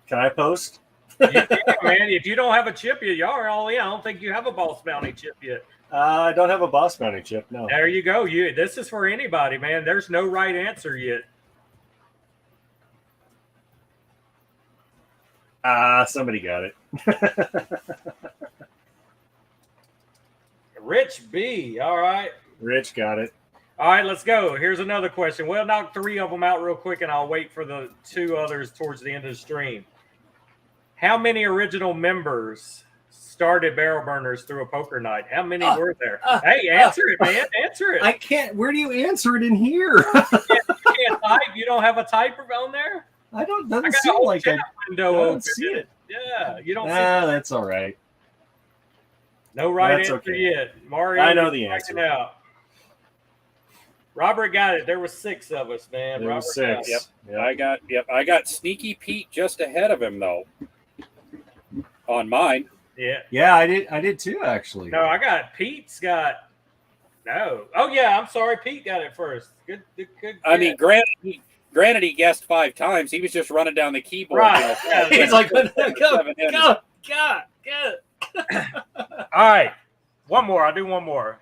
Can I post? Yeah, man. If you don't have a chip yet, y'all are all in. I don't think you have a Boss Bounty chip yet. I don't have a Boss Bounty chip, no. There you go. This is for anybody, man. There's no right answer yet. Somebody got it. Rich B. All right. Rich got it. All right, let's go. Here's another question. We'll knock 3 of them out real quick, and I'll wait for the 2 others towards the end of the stream. How many original members started Barrel Burners through a poker night? How many were there? Hey, answer it, man. Answer it. I can't. Where do you answer it in here? You can't type. You don't have a typer on there? I don't. I Doesn't got a seem whole like chat I window don't open. see it. Yeah, you don't see That's all right. No right That's answer okay. yet. Mario, I know the answer. Out. Robert got it. There were 6 of us, man. There Robert was 6. Yep. I got Sneaky Pete just ahead of him though. On mine. Yeah, I did too, actually. No, I got Pete's got no. Oh yeah, I'm sorry. Pete got it first. Good. I mean, granted, he guessed 5 times. He was just running down the keyboard. Right. You know, He's like, go. All right. One more. I'll do one more.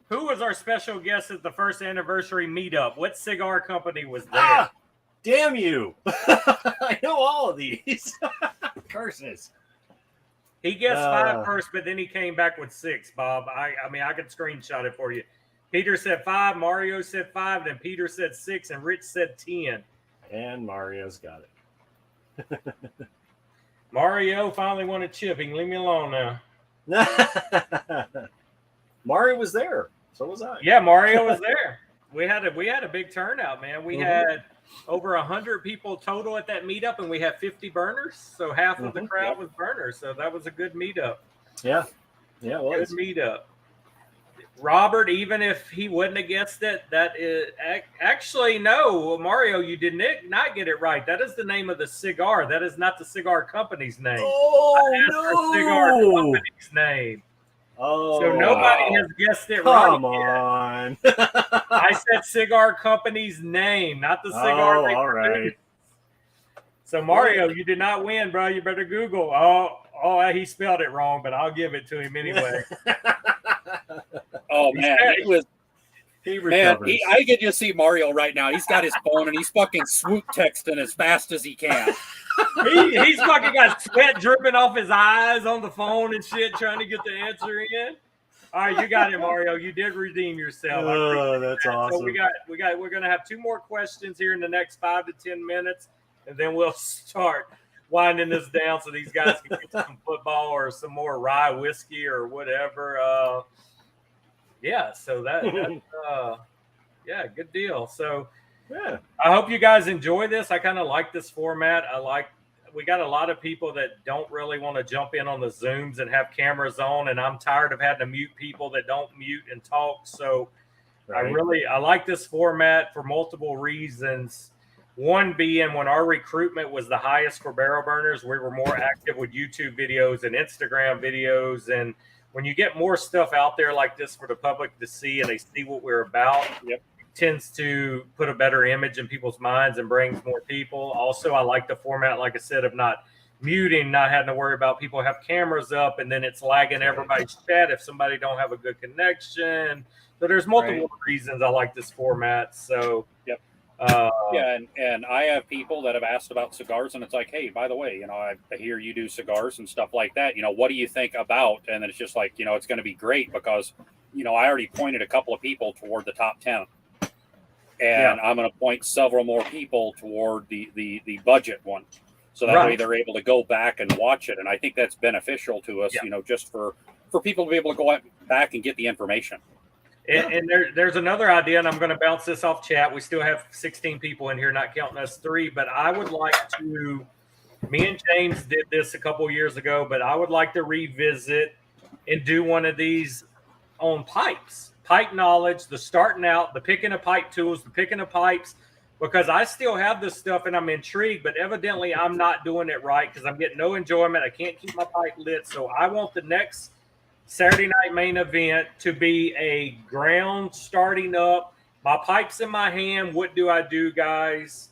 Who was our special guest at the first anniversary meetup? What cigar company was there? Damn you. I know all of these. Curses. He guessed 5 first, but then he came back with 6, Bob. I mean, I could screenshot it for you. Peter said 5, Mario said 5, then Peter said 6, and Rich said 10. And Mario's got it. Mario finally won a chip. He can leave me alone now. Mario was there. So was I. Yeah, Mario was there. We had a big turnout, man. We had over 100 people total at that meetup, and we had 50 burners. So half of the crowd was burners. So that was a good meetup. Yeah, it was. Good meetup. Robert, even if he wouldn't have guessed it, that is actually no, Mario, you did not get it right. That is the name of the cigar. That is not the cigar company's name. Oh no! The cigar company's name. Oh, so nobody has guessed it right. Come on. I said cigar company's name, not the cigar. Oh, all right. So Mario, you did not win, bro. You better Google. Oh, he spelled it wrong, but I'll give it to him anyway. Oh man, I can just see Mario right now. He's got his phone and he's fucking swoop texting as fast as he can. He's fucking got sweat dripping off his eyes on the phone and shit, trying to get the answer in. All right, you got it, Mario. You did redeem yourself. Oh, that's awesome. So we're gonna have 2 more questions here in the next 5 to 10 minutes, and then we'll start winding this down so these guys can get some football or some more rye whiskey or whatever. So that's good deal. So yeah, I hope you guys enjoy this. I kind of like this format. We got a lot of people that don't really want to jump in on the Zooms and have cameras on, and I'm tired of having to mute people that don't mute and talk. So right. I like this format for multiple reasons. One being when our recruitment was the highest for Barrel Burners, we were more active with YouTube videos and Instagram videos. And when you get more stuff out there like this for the public to see and they see what we're about, it tends to put a better image in people's minds and brings more people. Also, I like the format, like I said, of not muting, not having to worry about people have cameras up and then it's lagging everybody's chat if somebody don't have a good connection. So there's multiple reasons I like this format. So yep. And I have people that have asked about cigars, and it's like, hey, by the way, I hear you do cigars and stuff like that. What do you think about? And then it's just like, it's going to be great because, I already pointed a couple of people toward the top 10. And I'm going to point several more people toward the budget one. So that way they're able to go back and watch it. And I think that's beneficial to us, just for people to be able to go back and get the information. And there's another idea, and I'm going to bounce this off chat. We still have 16 people in here, not counting us 3. But I would like to, me and James did this a couple years ago, but I would like to revisit and do one of these on pipes, pipe knowledge, the starting out, the picking of pipe tools, the picking of pipes, because I still have this stuff and I'm intrigued, but evidently I'm not doing it right because I'm getting no enjoyment. I can't keep my pipe lit. So I want the next Saturday night main event to be a ground starting up. My pipe's in my hand. What do I do, guys?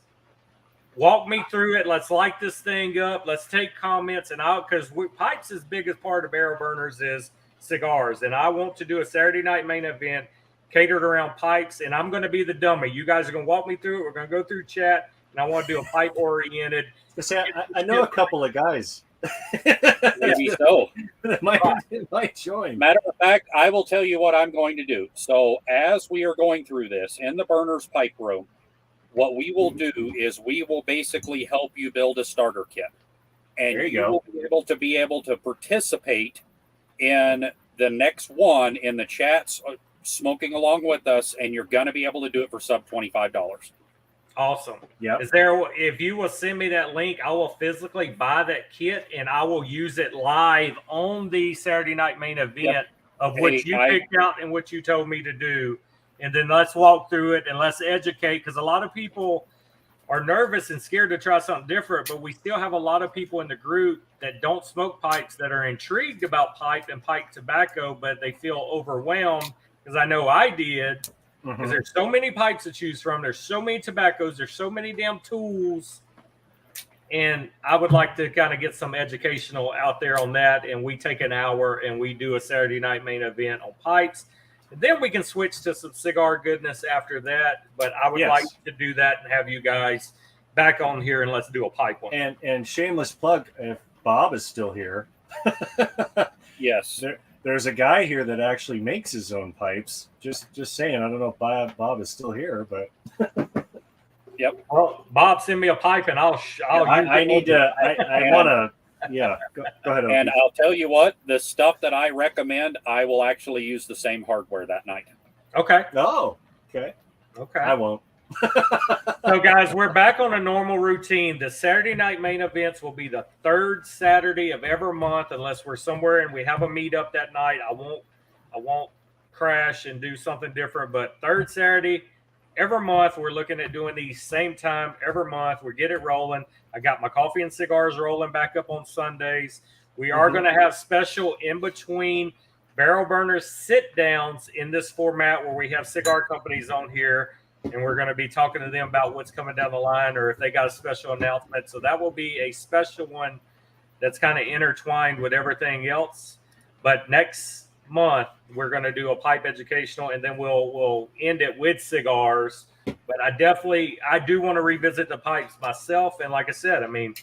Walk me through it. Let's light this thing up. Let's take comments and out because pipes' as big as part of barrel burners is cigars. And I want to do a Saturday night main event catered around pipes. And I'm going to be the dummy. You guys are going to walk me through it. We're going to go through chat. And I want to do a pipe oriented. I know a couple of guys. Maybe so. might join. Matter of fact, I will tell you what I'm going to do. So as we are going through this in the burner's pipe room, what we will do is we will basically help you build a starter kit. And you will be able to participate in the next one in the chats, smoking along with us, and you're going to be able to do it for sub $25. Awesome. Yeah. If you will send me that link, I will physically buy that kit and I will use it live on the Saturday night main event of what you picked out and what you told me to do. And then let's walk through it and let's educate, because a lot of people are nervous and scared to try something different, but we still have a lot of people in the group that don't smoke pipes that are intrigued about pipe and pipe tobacco, but they feel overwhelmed, because I know I did. Because there's so many pipes to choose from. There's so many tobaccos. There's so many damn tools. And I would like to kind of get some educational out there on that. And we take an hour and we do a Saturday night main event on pipes. And then we can switch to some cigar goodness after that. But I would like to do that and have you guys back on here and let's do a pipe one. And shameless plug, if Bob is still here. Yes. There's a guy here that actually makes his own pipes. Just saying. I don't know if Bob is still here, but yep. Well, Bob, send me a pipe and I'll I want to. Yeah, go ahead. And I'll tell you what, the stuff that I recommend, I will actually use the same hardware that night. Okay. Oh, okay. I won't. So, guys, we're back on a normal routine. The Saturday night main events will be the third Saturday of every month, unless we're somewhere and we have a meetup that night. I won't crash and do something different. But third Saturday every month, we're looking at doing these same time every month. We get it rolling. I got my coffee and cigars rolling back up on Sundays. We are going to have special in between barrel burners sit downs in this format where we have cigar companies on here. And we're going to be talking to them about what's coming down the line or if they got a special announcement. So that will be a special one that's kind of intertwined with everything else. But next month, we're going to do a pipe educational, and then we'll end it with cigars. But I do want to revisit the pipes myself. And like I said, I mean,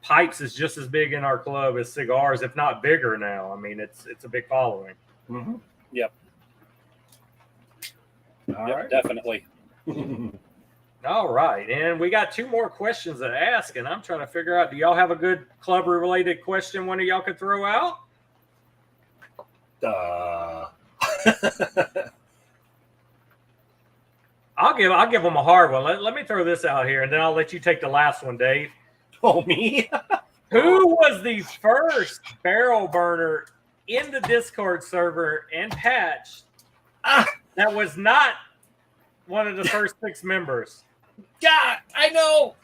pipes is just as big in our club as cigars, if not bigger now. I mean, it's a big following. Mm-hmm. Yep. All right. Definitely. All right. And we got 2 more questions to ask, and I'm trying to figure out, do y'all have a good club-related question one of y'all could throw out? I'll give them a hard one. Let me throw this out here, and then I'll let you take the last one, Dave. Oh, me? Who was the first barrel burner in the Discord server and patched that was not one of the first 6 members? God, I know.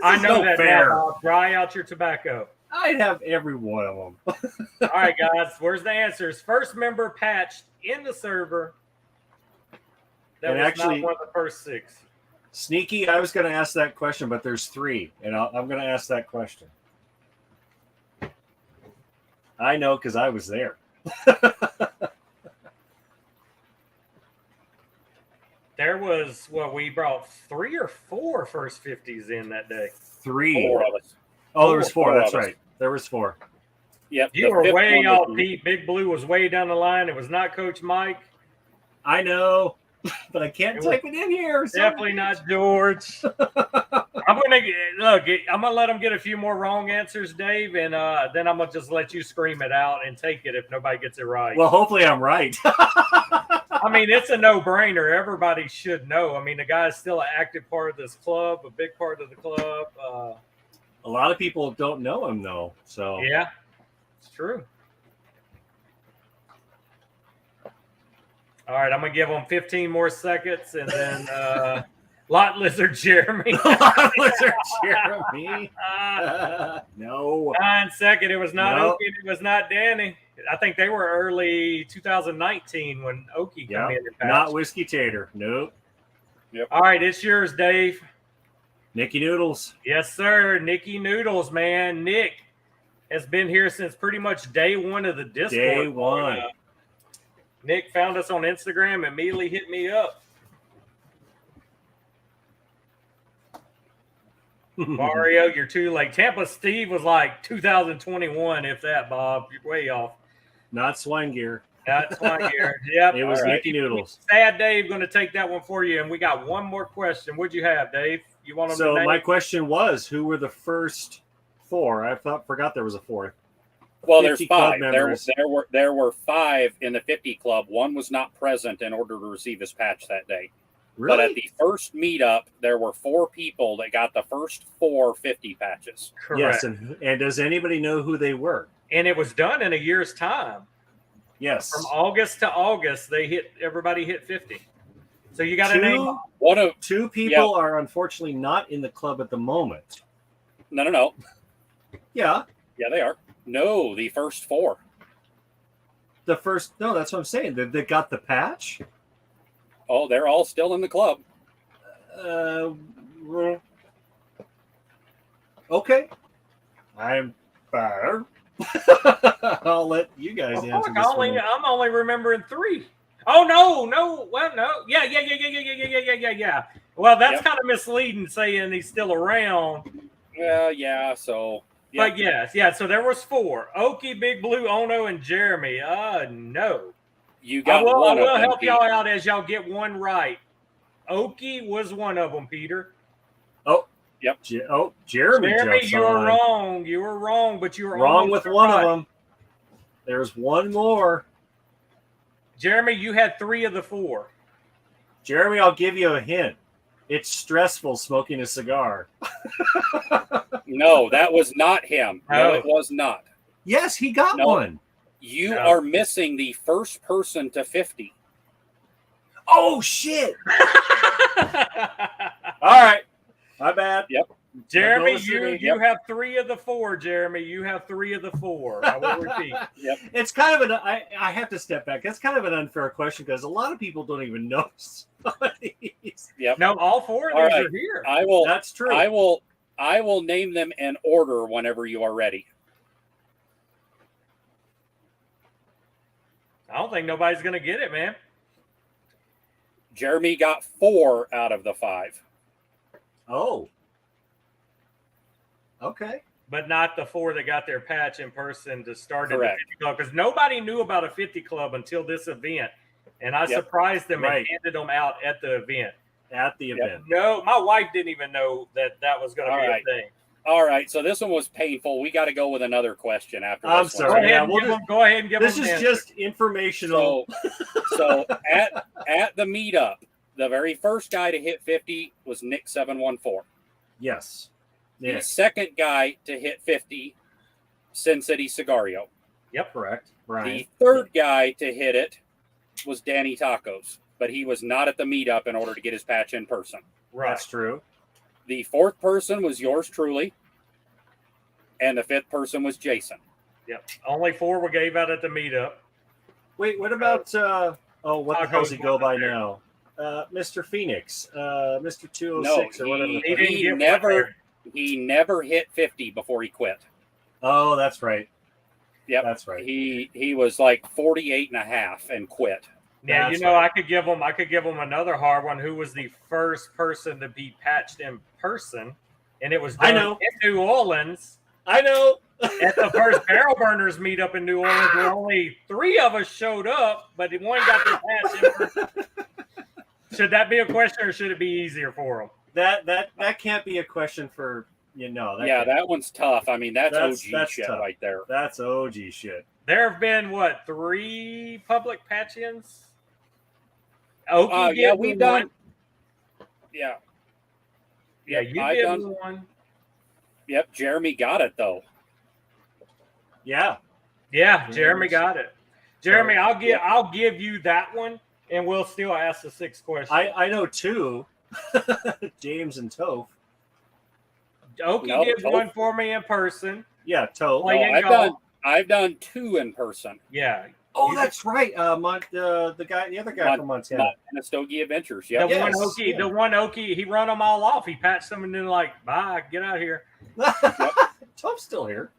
I know that fair. Now, Bob. Dry out your tobacco. I'd have every one of them. All right, guys. Where's the answers? First member patched in the server that was actually not one of the first 6. Sneaky, I was going to ask that question, but there's 3, and I'm going to ask that question. I know because I was there. There was, we brought 3 or 4 first 50s in that day. 3. 4 of us. Oh, there was 4. That's right. There was 4. Yep. You were way off, Pete. Big Blue was way down the line. It was not Coach Mike. I know, but I can't type it in here. Definitely not George. I'm gonna let him get a few more wrong answers, Dave, and then I'm gonna just let you scream it out and take it if nobody gets it right. Well, hopefully I'm right. I mean, it's a no-brainer. Everybody should know. I mean, the guy is still an active part of this club, a big part of the club. A lot of people don't know him, though. So yeah, it's true. All right, I'm gonna give him 15 more seconds, and then Lot Lizard Jeremy. Lot Lizard Jeremy. No. 9 seconds. It was not Okie. It was not Danny. I think they were early 2019 when Okie came in and patched. Not Whiskey Tater. Nope. Yep. All right, it's yours, Dave. Nicky Noodles. Yes, sir. Nicky Noodles, man. Nick has been here since pretty much day 1 of the Discord. Day 1. Nick found us on Instagram, immediately hit me up. Mario, you're too late. Tampa Steve was like 2021, if that, Bob. You're way off. Not Swine Gear. Not Swine Gear. Yep. It was Nicky Noodles. Sad Dave going to take that one for you, and we got one more question. What'd you have, Dave? You want them to name? My question was, who were the first 4? I forgot there was a 4th. Well, there's 5. There were 5 in the 50 club. One was not present in order to receive his patch that day. Really? But at the first meetup, there were 4 people that got the first 4 50 patches. Correct. Yes, and does anybody know who they were? And it was done in a year's time. Yes. From August to August, everybody hit 50. So you got to name 2 people are unfortunately not in the club at the moment. No. Yeah. Yeah, they are. No, the first 4. No, that's what I'm saying. They got the patch. Oh, they're all still in the club. Okay. I'm fine. I'll let you guys answer this one. I'm only remembering 3. Oh, no. Well, no. Yeah. Well, that's kind of misleading saying he's still around. Yeah, so... Yeah. But yes. So there was 4. Okie, Big Blue, Ono, and Jeremy. No. You got I one will of them, help Pete. y'all out as y'all get one right. Okie was one of them, Peter. Oh, yep. Jeremy, you were wrong. You were wrong, but you were wrong with one of them. There's one more. Jeremy, you had 3 of the 4. Jeremy, I'll give you a hint. It's stressful smoking a cigar. No, that was not him. No, it was not. Yes, he got one. You are missing the first person to 50. Oh, shit. All right. My bad. Yep. Jeremy, you have 3 of the 4, Jeremy. You have 3 of the 4. I will repeat. Yep. It's kind of I have to step back. That's kind of an unfair question because a lot of people don't even know some of these. Yep. No, all 4 of these are here. That's true. I will name them in order whenever you are ready. I don't think nobody's going to get it, man. Jeremy got 4 out of the 5. Oh. Okay. But not the 4 that got their patch in person to start in the 50 club. Because nobody knew about a 50 club until this event. And I surprised them and handed them out at the event. No, my wife didn't even know that was going to be a thing. All right, so this one was painful. We got to go with another question after this. I'm sorry. Go ahead and give them. This is just informational. So at the meetup, the very first guy to hit 50 was Nick 714. Yes. The second guy to hit 50, Sin City Cigario. Yep, correct. Right. The third guy to hit it was Danny Tacos, but he was not at the meetup in order to get his patch in person. Right. That's true. The 4th person was yours truly, and the 5th person was Jason. Yep. Only 4 were gave out at the meetup. Wait, what about what the hell's he go by now? Mr. Phoenix, Mr. 206 or whatever. He never hit 50 before he quit. Oh, that's right. Yep, that's right. He was like 48 and a half and quit. Yeah, That's right. right. I could give him another hard one. Who was the first person to be patched in person? And it was done in New Orleans. I know. At the first Barrel Burners meetup in New Orleans, where only 3 of us showed up, but one got their patch in person. Should that be a question, or should it be easier for them? That can't be a question for that one's tough. I mean, that's OG shit tough. right there. That's OG shit. There have been 3 public patch-ins? We've done. Yeah. Yeah, you did one. Yep, Jeremy got it though. Yeah. Yeah, Jeremy got it. Jeremy, I'll give you that one, and we'll still ask the 6th question. I know 2. James and Toph. Okie did one for me in person. Yeah, Toph. I've done 2 in person. Yeah. Oh, that's right. The other guy from Montana. Stogie Adventures. Yeah. The one Okie, he run them all off. He patched them and then bye, get out of here. Toph's still here.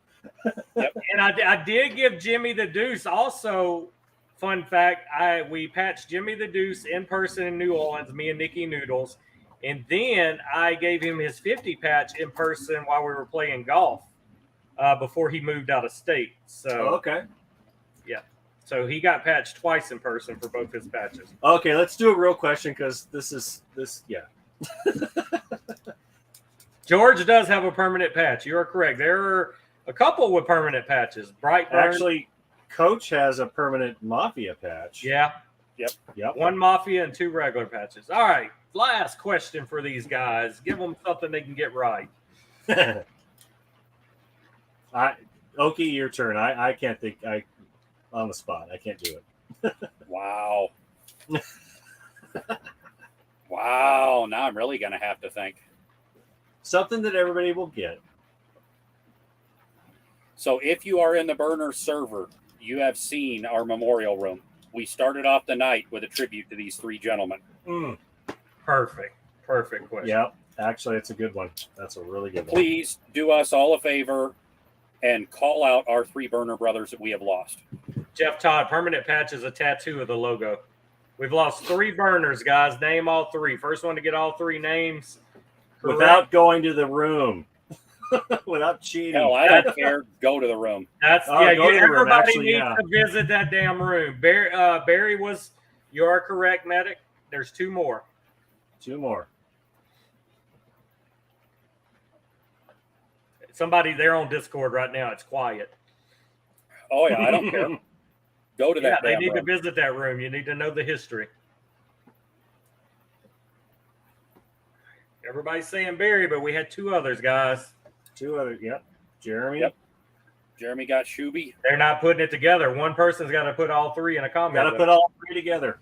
Yep. And I did give Jimmy the Deuce also. Fun fact: we patched Jimmy the Deuce in person in New Orleans. Me and Nikki Noodles, and then I gave him his 50 patch in person while we were playing golf before he moved out of state. So okay. Yeah. So he got patched twice in person for both his patches. Okay, let's do a real question because yeah. George does have a permanent patch. You are correct. There are a couple with permanent patches. Brightburn. Actually, Coach has a permanent Mafia patch. Yeah. Yep. 1 Mafia and 2 regular patches. All right. Last question for these guys. Give them something they can get right. Okie, your turn. I can't think. On the spot. I can't do it. Wow. Wow. Now I'm really going to have to think. Something that everybody will get. So if you are in the burner server, you have seen our memorial room. We started off the night with a tribute to these 3 gentlemen. Perfect question. Yeah. Actually, it's a good one. That's a really good one. Please do us all a favor and call out our 3 burner brothers that we have lost. Jeff Todd, permanent patch is a tattoo of the logo. We've lost 3 burners, guys. Name all 3. First one to get all 3 names. Correct. Without going to the room. Without cheating. Hell, I don't care. Go to the room. Everybody needs to visit that damn room. Barry was, you are correct, Medic. There's 2 more. 2 more. Somebody there on Discord right now. It's quiet. Oh, yeah. I don't care. Go to that. They need to visit that room. You need to know the history. Everybody's saying Barry, but we had 2 others, guys. 2 others. Yep. Jeremy. Yep. Jeremy got Shuby. They're not putting it together. One person's got to put all 3 in a comment. Got to put all 3 together.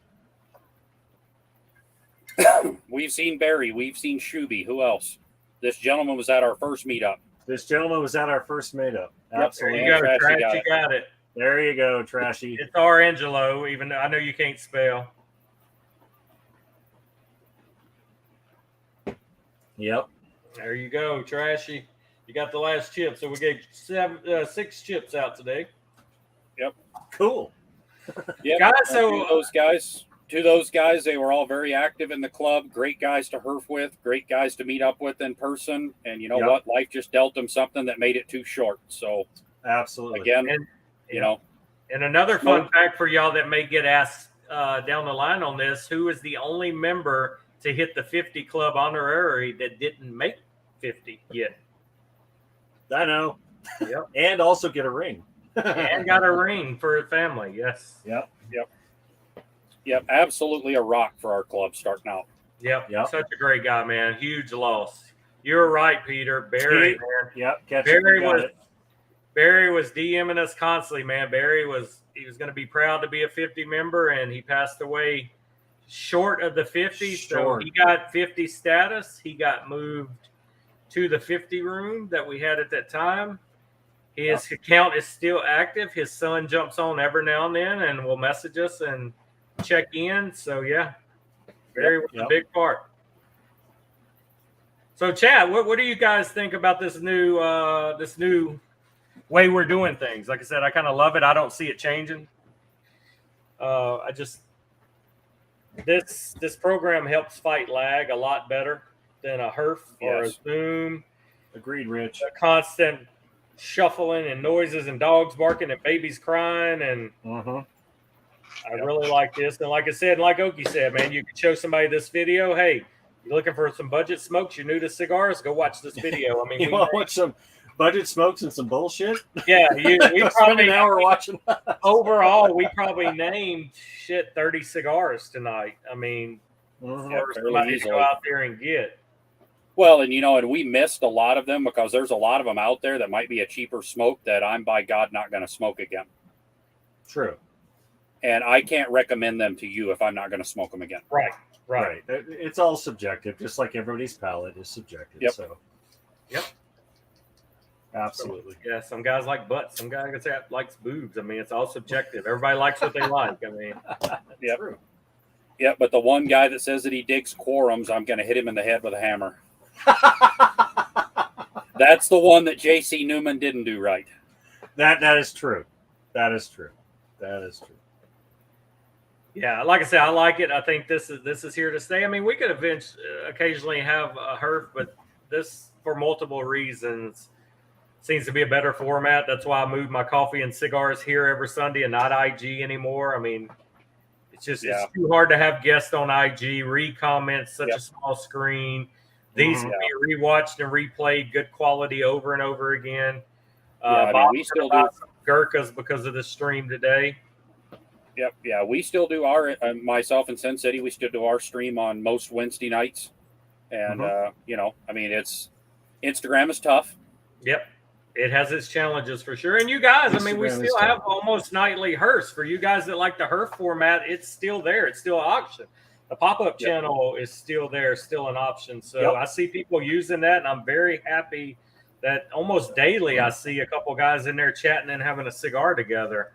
We've seen Barry. We've seen Shuby. Who else? This gentleman was at our first meetup. Absolutely. There you go, Trash. You got it. There you go, Trashy. It's R. Angelo, even though I know you can't spell. Yep. There you go, Trashy. You got the last chip. So we gave 6 chips out today. Yep. Cool. Yeah. Guys, to those guys, they were all very active in the club. Great guys to herf with. Great guys to meet up with in person. And you know what? Life just dealt them something that made it too short. So absolutely. Again, And another fun fact for y'all that may get asked down the line on this: who is the only member to hit the 50 club honorary that didn't make 50 yet? I know. Yep. And also get a ring. And got a ring for a family. Yes. Yep. Absolutely a rock for our club starting out. Yep. Such a great guy, man. Huge loss. You're right, Peter. Barry, man. Yep. Barry was DMing us constantly, man. He was going to be proud to be a 50 member, and he passed away short of the 50. So he got 50 status. He got moved to the 50 room that we had at that time. His account is still active. His son jumps on every now and then and will message us and check in. So, yeah. Very a big part. So, Chad, what do you guys think about this new way we're doing things? Like I said, I kind of love it. I don't see it changing. This program helps fight lag a lot better than a HERF or a Zoom. Agreed, Rich. A constant shuffling and noises and dogs barking and babies crying, and I really like this. And like I said, like Okie said, man, you can show somebody this video. Hey, you're looking for some budget smokes? You're new to cigars? Go watch this video. I mean, you want to watch some budget smokes and some bullshit? Yeah, we probably an hour watching that. Overall, we probably named 30 cigars tonight. I mean, fairly to go out there and get. Well, and and we missed a lot of them because there's a lot of them out there that might be a cheaper smoke that I'm by God not going to smoke again. True. And I can't recommend them to you if I'm not going to smoke them again. Right. It's all subjective, just like everybody's palate is subjective. Yep. So. Yep. Absolutely. Yeah, some guys like butts. Some guys likes boobs. I mean, it's all subjective. Everybody likes what they like. I mean, yeah. True. Yeah, but the one guy that says that he digs quorums, I'm going to hit him in the head with a hammer. That's the one that J.C. Newman didn't do right. That is true. That is true. Yeah, like I said, I like it. I think this is here to stay. I mean, we could occasionally have a HERF, but this, for multiple reasons, seems to be a better format. That's why I moved my coffee and cigars here every Sunday and not IG anymore. I mean, it's just it's too hard to have guests on IG, read comments, such a small screen. These can be rewatched and replayed, good quality over and over again. We still do some Gurkhas because of the stream today. Yep. Yeah, we still do our myself and Sin City. We still do our stream on most Wednesday nights, and I mean, Instagram is tough. Yep, it has its challenges for sure. And you guys, I mean, we still have almost nightly HERFs for you guys that like the HERF format. It's still there. It's still an option. The pop-up channel is still there, still an option. So I see people using that, and I'm very happy that almost daily I see a couple guys in there chatting and having a cigar together.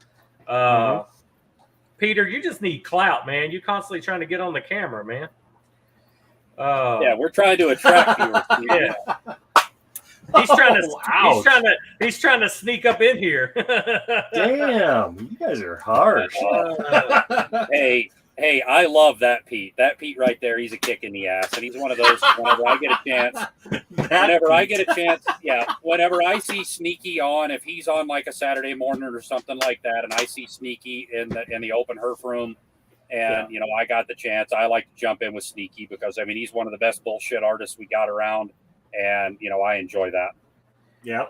Peter, you just need clout, man. You constantly trying to get on the camera, man. We're trying to attract viewers. Yeah. He's trying to sneak up in here. Damn, you guys are harsh. Hey, I love that Pete. That Pete right there, he's a kick in the ass. And he's one of those, whenever I get a chance, whenever I see Sneaky on, if he's on like a Saturday morning or something like that, and I see Sneaky in the open HERF room, and, I got the chance, I like to jump in with Sneaky because, I mean, he's one of the best bullshit artists we got around, and, I enjoy that. Yeah.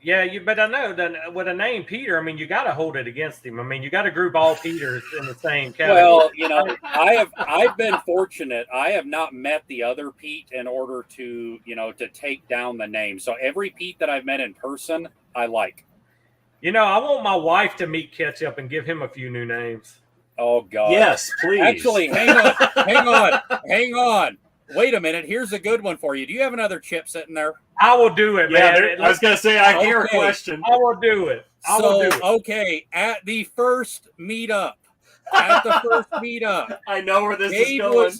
Yeah, but I know that with a name Peter, I mean, you got to hold it against him. I mean, you got to group all Peters in the same category. Well, I've been fortunate. I have not met the other Pete in order to, to take down the name. So every Pete that I've met in person, I like. I want my wife to meet Ketchup and give him a few new names. Oh, God. Yes, please. Actually, hang on. Wait a minute. Here's a good one for you. Do you have another chip sitting there? I will do it, man. I was going to say, I hear a question. I will do it. Okay, at the first meetup. I know where this is going.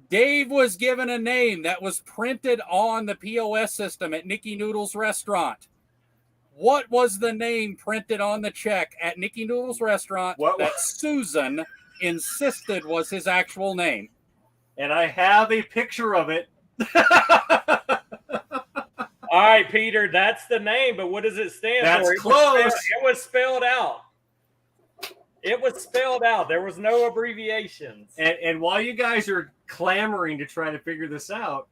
Dave was given a name that was printed on the POS system at Nicky Noodle's restaurant. What was the name printed on the check at Nicky Noodle's restaurant that Susan insisted was his actual name? And I have a picture of it. All right, Peter, that's the name, but what does it stand for? That's close. It was spelled out. There was no abbreviations. And while you guys are clamoring to try to figure this out,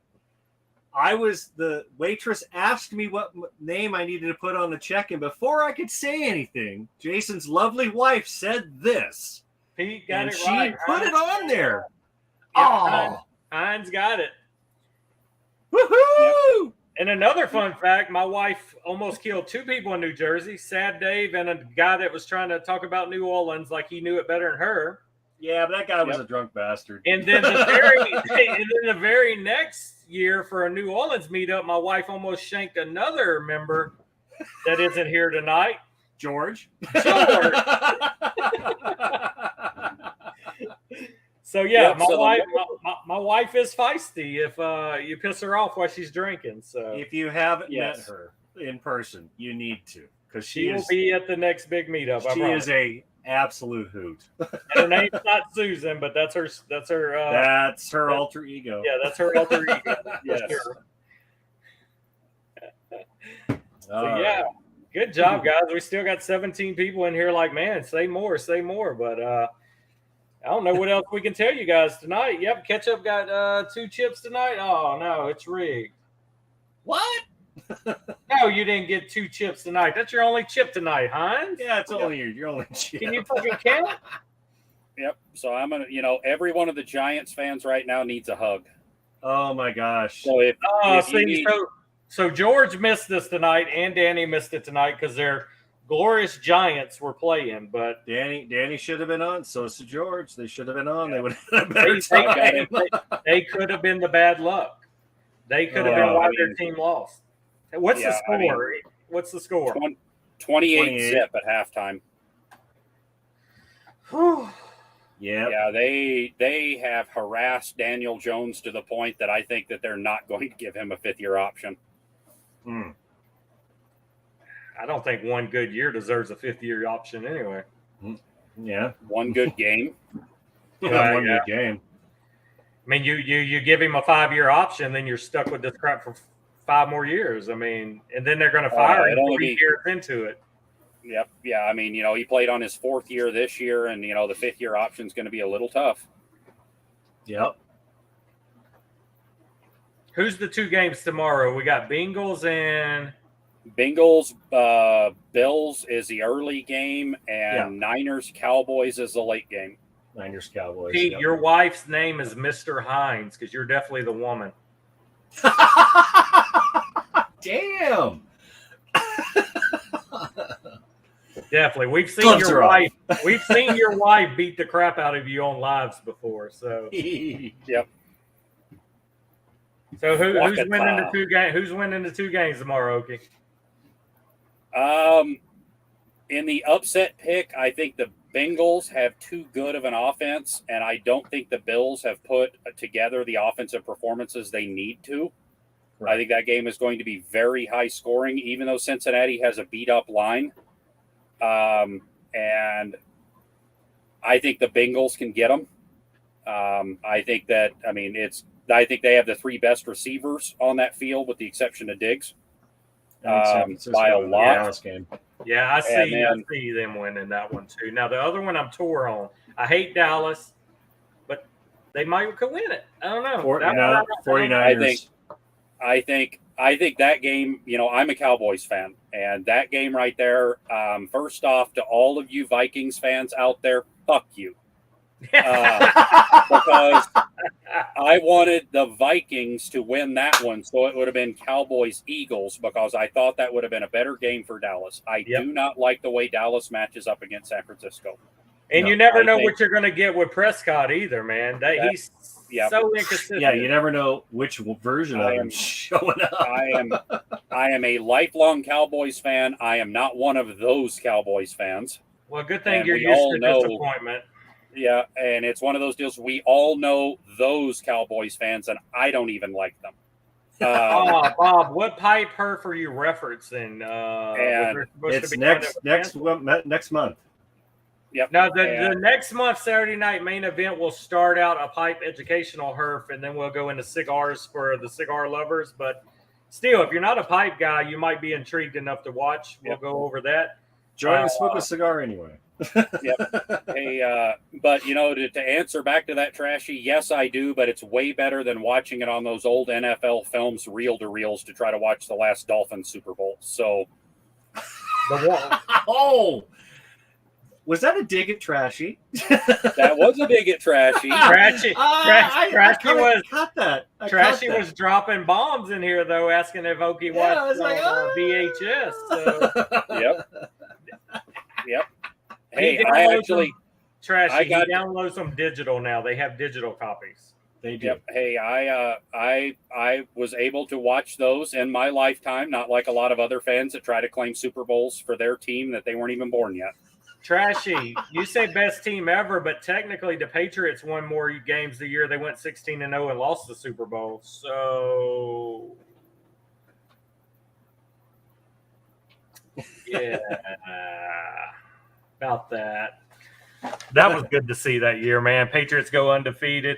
the waitress asked me what name I needed to put on the check, and before I could say anything, Jason's lovely wife said this. Pete got it she right. Put it on there. Yeah, Heinz got it. Woohoo! Yep. And another fun fact, my wife almost killed two people in New Jersey, Sad Dave and a guy that was trying to talk about New Orleans like he knew it better than her. Yeah, but that guy was a drunk bastard. And then the very next year for a New Orleans meetup, my wife almost shanked another member that isn't here tonight. George. So yeah, my my wife is feisty if you piss her off while she's drinking. So if you haven't met her in person, you need to, because she will be at the next big meetup. She is a absolute hoot. And her name's not Susan, but that's her. That's her alter ego. Yeah, that's her alter ego. Yes. Sure. So yeah, good job, guys. We still got 17 people in here. Like, man, say more. But I don't know what else we can tell you guys tonight. Yep, Ketchup got 2 chips tonight. Oh no, it's rigged. What? No, you didn't get 2 chips tonight. That's your only chip tonight, Heinz. Yeah, it's only your only chip. Can you fucking count? Yep. So I'm gonna, every one of the Giants fans right now needs a hug. Oh my gosh. So so George missed this tonight, and Danny missed it tonight because their glorious Giants were playing. But Danny should have been on. So George. They should have been on. They would have had a better time. They could have been the bad luck. They could have been why their team lost. What's the score? What's the score? 28 zip at halftime. Yeah, they have harassed Daniel Jones to the point that I think that they're not going to give him a 5th-year option. I don't think one good year deserves a 5th-year option anyway. Yeah, one good game. One good game. I mean, you give him a 5-year option, then you're stuck with this crap for 5 more years. I mean, and then they're going to fire him 3 years into it. Yep. Yeah. I mean, he played on his 4th year this year, and the 5th-year option is going to be a little tough. Yep. Who's the 2 games tomorrow? We got Bengals. Bills is the early game, and Niners Cowboys is the late game. Niners Cowboys. Pete, your wife's name is Mr. Hines because you're definitely the woman. Damn. Definitely. We've seen your wife. We've seen your wife beat the crap out of you on lives before. So yep. So who's winning the 2 games? Who's winning the 2 games tomorrow, Oki? In the upset pick, I think the Bengals have too good of an offense, and I don't think the Bills have put together the offensive performances they need to. Right. I think that game is going to be very high scoring, even though Cincinnati has a beat up line. And I think the Bengals can get them. I think they have the 3 best receivers on that field, with the exception of Diggs, by a lot. Yeah, I see them winning that one too. Now the other one I'm tore on. I hate Dallas, but they might could win it. I don't know. 49ers. I think that game, I'm a Cowboys fan, and that game right there, first off, to all of you Vikings fans out there, fuck you. Because I wanted the Vikings to win that one, so it would have been Cowboys-Eagles, because I thought that would have been a better game for Dallas. I do not like the way Dallas matches up against San Francisco. And you never know what you're going to get with Prescott either, man. He's so inconsistent. Yeah, you never know which version of him showing up. I am a lifelong Cowboys fan. I am not one of those Cowboys fans. Well, good thing you're used to disappointment. Yeah, and it's one of those deals. We all know those Cowboys fans, and I don't even like them. Bob, what pipe herf are you referencing? It's next month. Yep. Now, the next month Saturday night main event will start out a pipe educational herf, and then we'll go into cigars for the cigar lovers. But still, if you're not a pipe guy, you might be intrigued enough to watch. We'll go over that. Join and smoke a cigar anyway. Yep. Hey, but to answer back to that, Trashy, yes, I do, but it's way better than watching it on those old NFL films, reel to reels, to try to watch the last Dolphins Super Bowl. So, was that a dig at Trashy? That was a dig at Trashy. Trashy was dropping bombs in here though, asking if Okie watched VHS. So. Yep. Hey, I download some digital now. They have digital copies. They do. Yep. Hey, I was able to watch those in my lifetime, not like a lot of other fans that try to claim Super Bowls for their team that they weren't even born yet. Trashy, you say best team ever, but technically the Patriots won more games the year they went 16-0 and lost the Super Bowl. So, yeah, about that. That was good to see that year, man. Patriots go undefeated.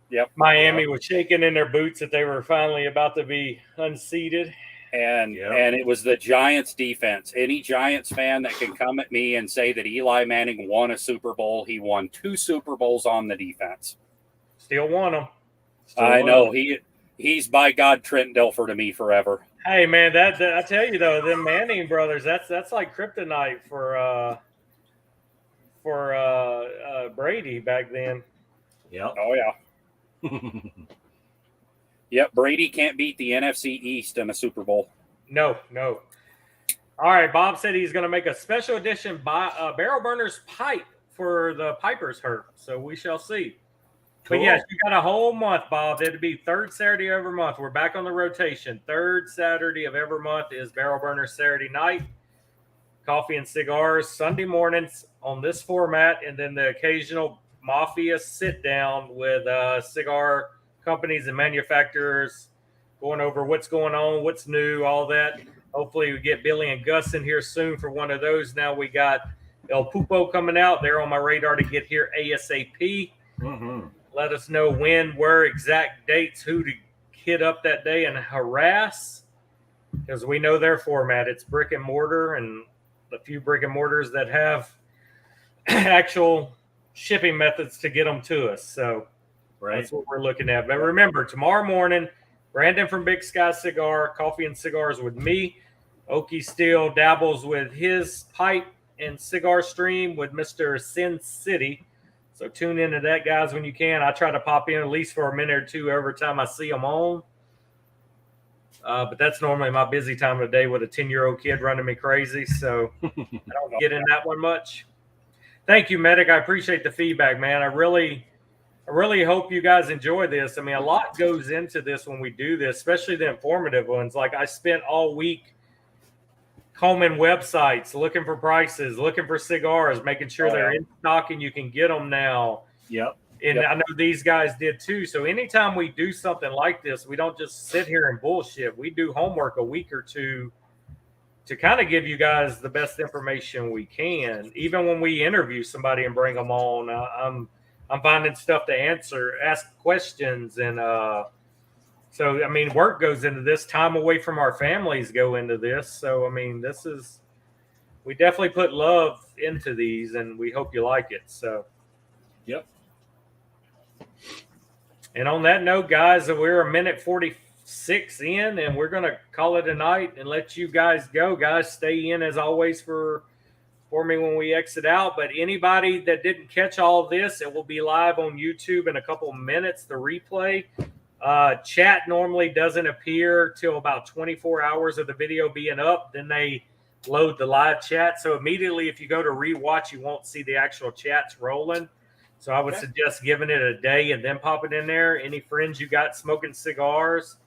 Yep. Miami was shaking in their boots that they were finally about to be unseated. And it was the Giants defense. Any Giants fan that can come at me and say that Eli Manning won a Super Bowl, he won 2 Super Bowls on the defense. Still won them. I know. He's by God Trent Dilfer to me forever. Hey man, that I tell you though, them Manning brothers, that's like kryptonite for Brady back then. Yep. Oh yeah. Yep, Brady can't beat the NFC East in a Super Bowl. No. All right, Bob said he's going to make a special edition barrel burners pipe for the Pipers hurt, so we shall see. Cool. But yes, you got a whole month, Bob. It'll be third Saturday of every month. We're back on the rotation. Third Saturday of every month is barrel burners Saturday night. Coffee and cigars Sunday mornings on this format, and then the occasional mafia sit down with cigar companies and manufacturers going over what's going on, what's new, all that. Hopefully we get Billy and Gus in here soon for one of those. Now we got El Pupo coming out. They're on my radar to get here ASAP. Mm-hmm. Let us know when, where, exact dates, who to hit up that day and harass, because we know their format. It's brick and mortar, and the few brick and mortars that have actual shipping methods to get them to us. So right. That's what we're looking at. But remember, tomorrow morning, Brandon from Big Sky Cigar, Coffee and Cigars with me. Okie still dabbles with his pipe and cigar stream with Mr. Sin City. So tune into that, guys, when you can. I try to pop in at least for a minute or two every time I see them on. But that's normally my busy time of the day with a 10-year-old kid running me crazy. So I don't get in that one much. Thank you, Medic. I appreciate the feedback, man. I really hope you guys enjoy this. I mean, a lot goes into this when we do this, especially the informative ones. Like I spent all week combing websites, looking for prices, looking for cigars, making sure they're in stock and you can get them now. Yep. And I know these guys did too. So anytime we do something like this, we don't just sit here and bullshit. We do homework a week or two to kind of give you guys the best information we can. Even when we interview somebody and bring them on, I'm finding stuff to ask questions. And so, I mean, work goes into this. Time away from our families go into this. So, I mean, we definitely put love into these, and we hope you like it. So, yep. And on that note, guys, we're a minute 46 in, and we're going to call it a night and let you guys go. Guys, stay in as always for me when we exit out. But anybody that didn't catch all of this, it will be live on YouTube in a couple of minutes, the replay. Chat normally doesn't appear till about 24 hours of the video being up. Then they load the live chat. So immediately if you go to rewatch, you won't see the actual chats rolling. So I would suggest giving it a day and then pop it in there. Any friends you got smoking cigars,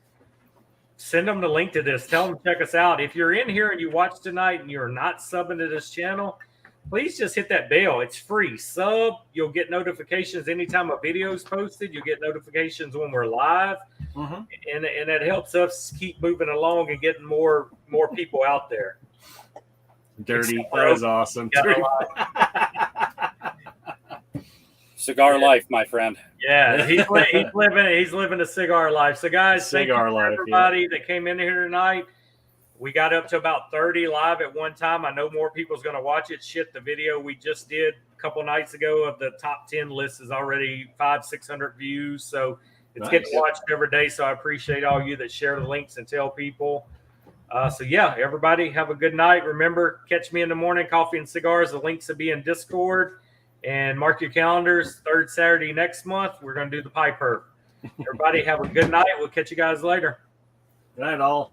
send them the link to this. Tell them to check us out. If you're in here and you watch tonight and you're not subbing to this channel, please just hit that bell. It's free. Sub. You'll get notifications anytime a video is posted. You'll get notifications when we're live. Mm-hmm. And it helps us keep moving along and getting more people out there. Dirty. That was awesome. Cigar life, my friend. Yeah, he's living a cigar life. So, guys, thank you for everybody that came in here tonight. We got up to about 30 live at one time. I know more people's going to watch it. Shit, the video we just did a couple nights ago of the top 10 list is already 500-600 views. So it's getting watched every day. So I appreciate all you that share the links and tell people. So, yeah, everybody have a good night. Remember, catch me in the morning, Coffee and Cigars. The links will be in Discord. And mark your calendars, third Saturday next month, we're going to do the Piper. Everybody have a good night. We'll catch you guys later. Good night, all.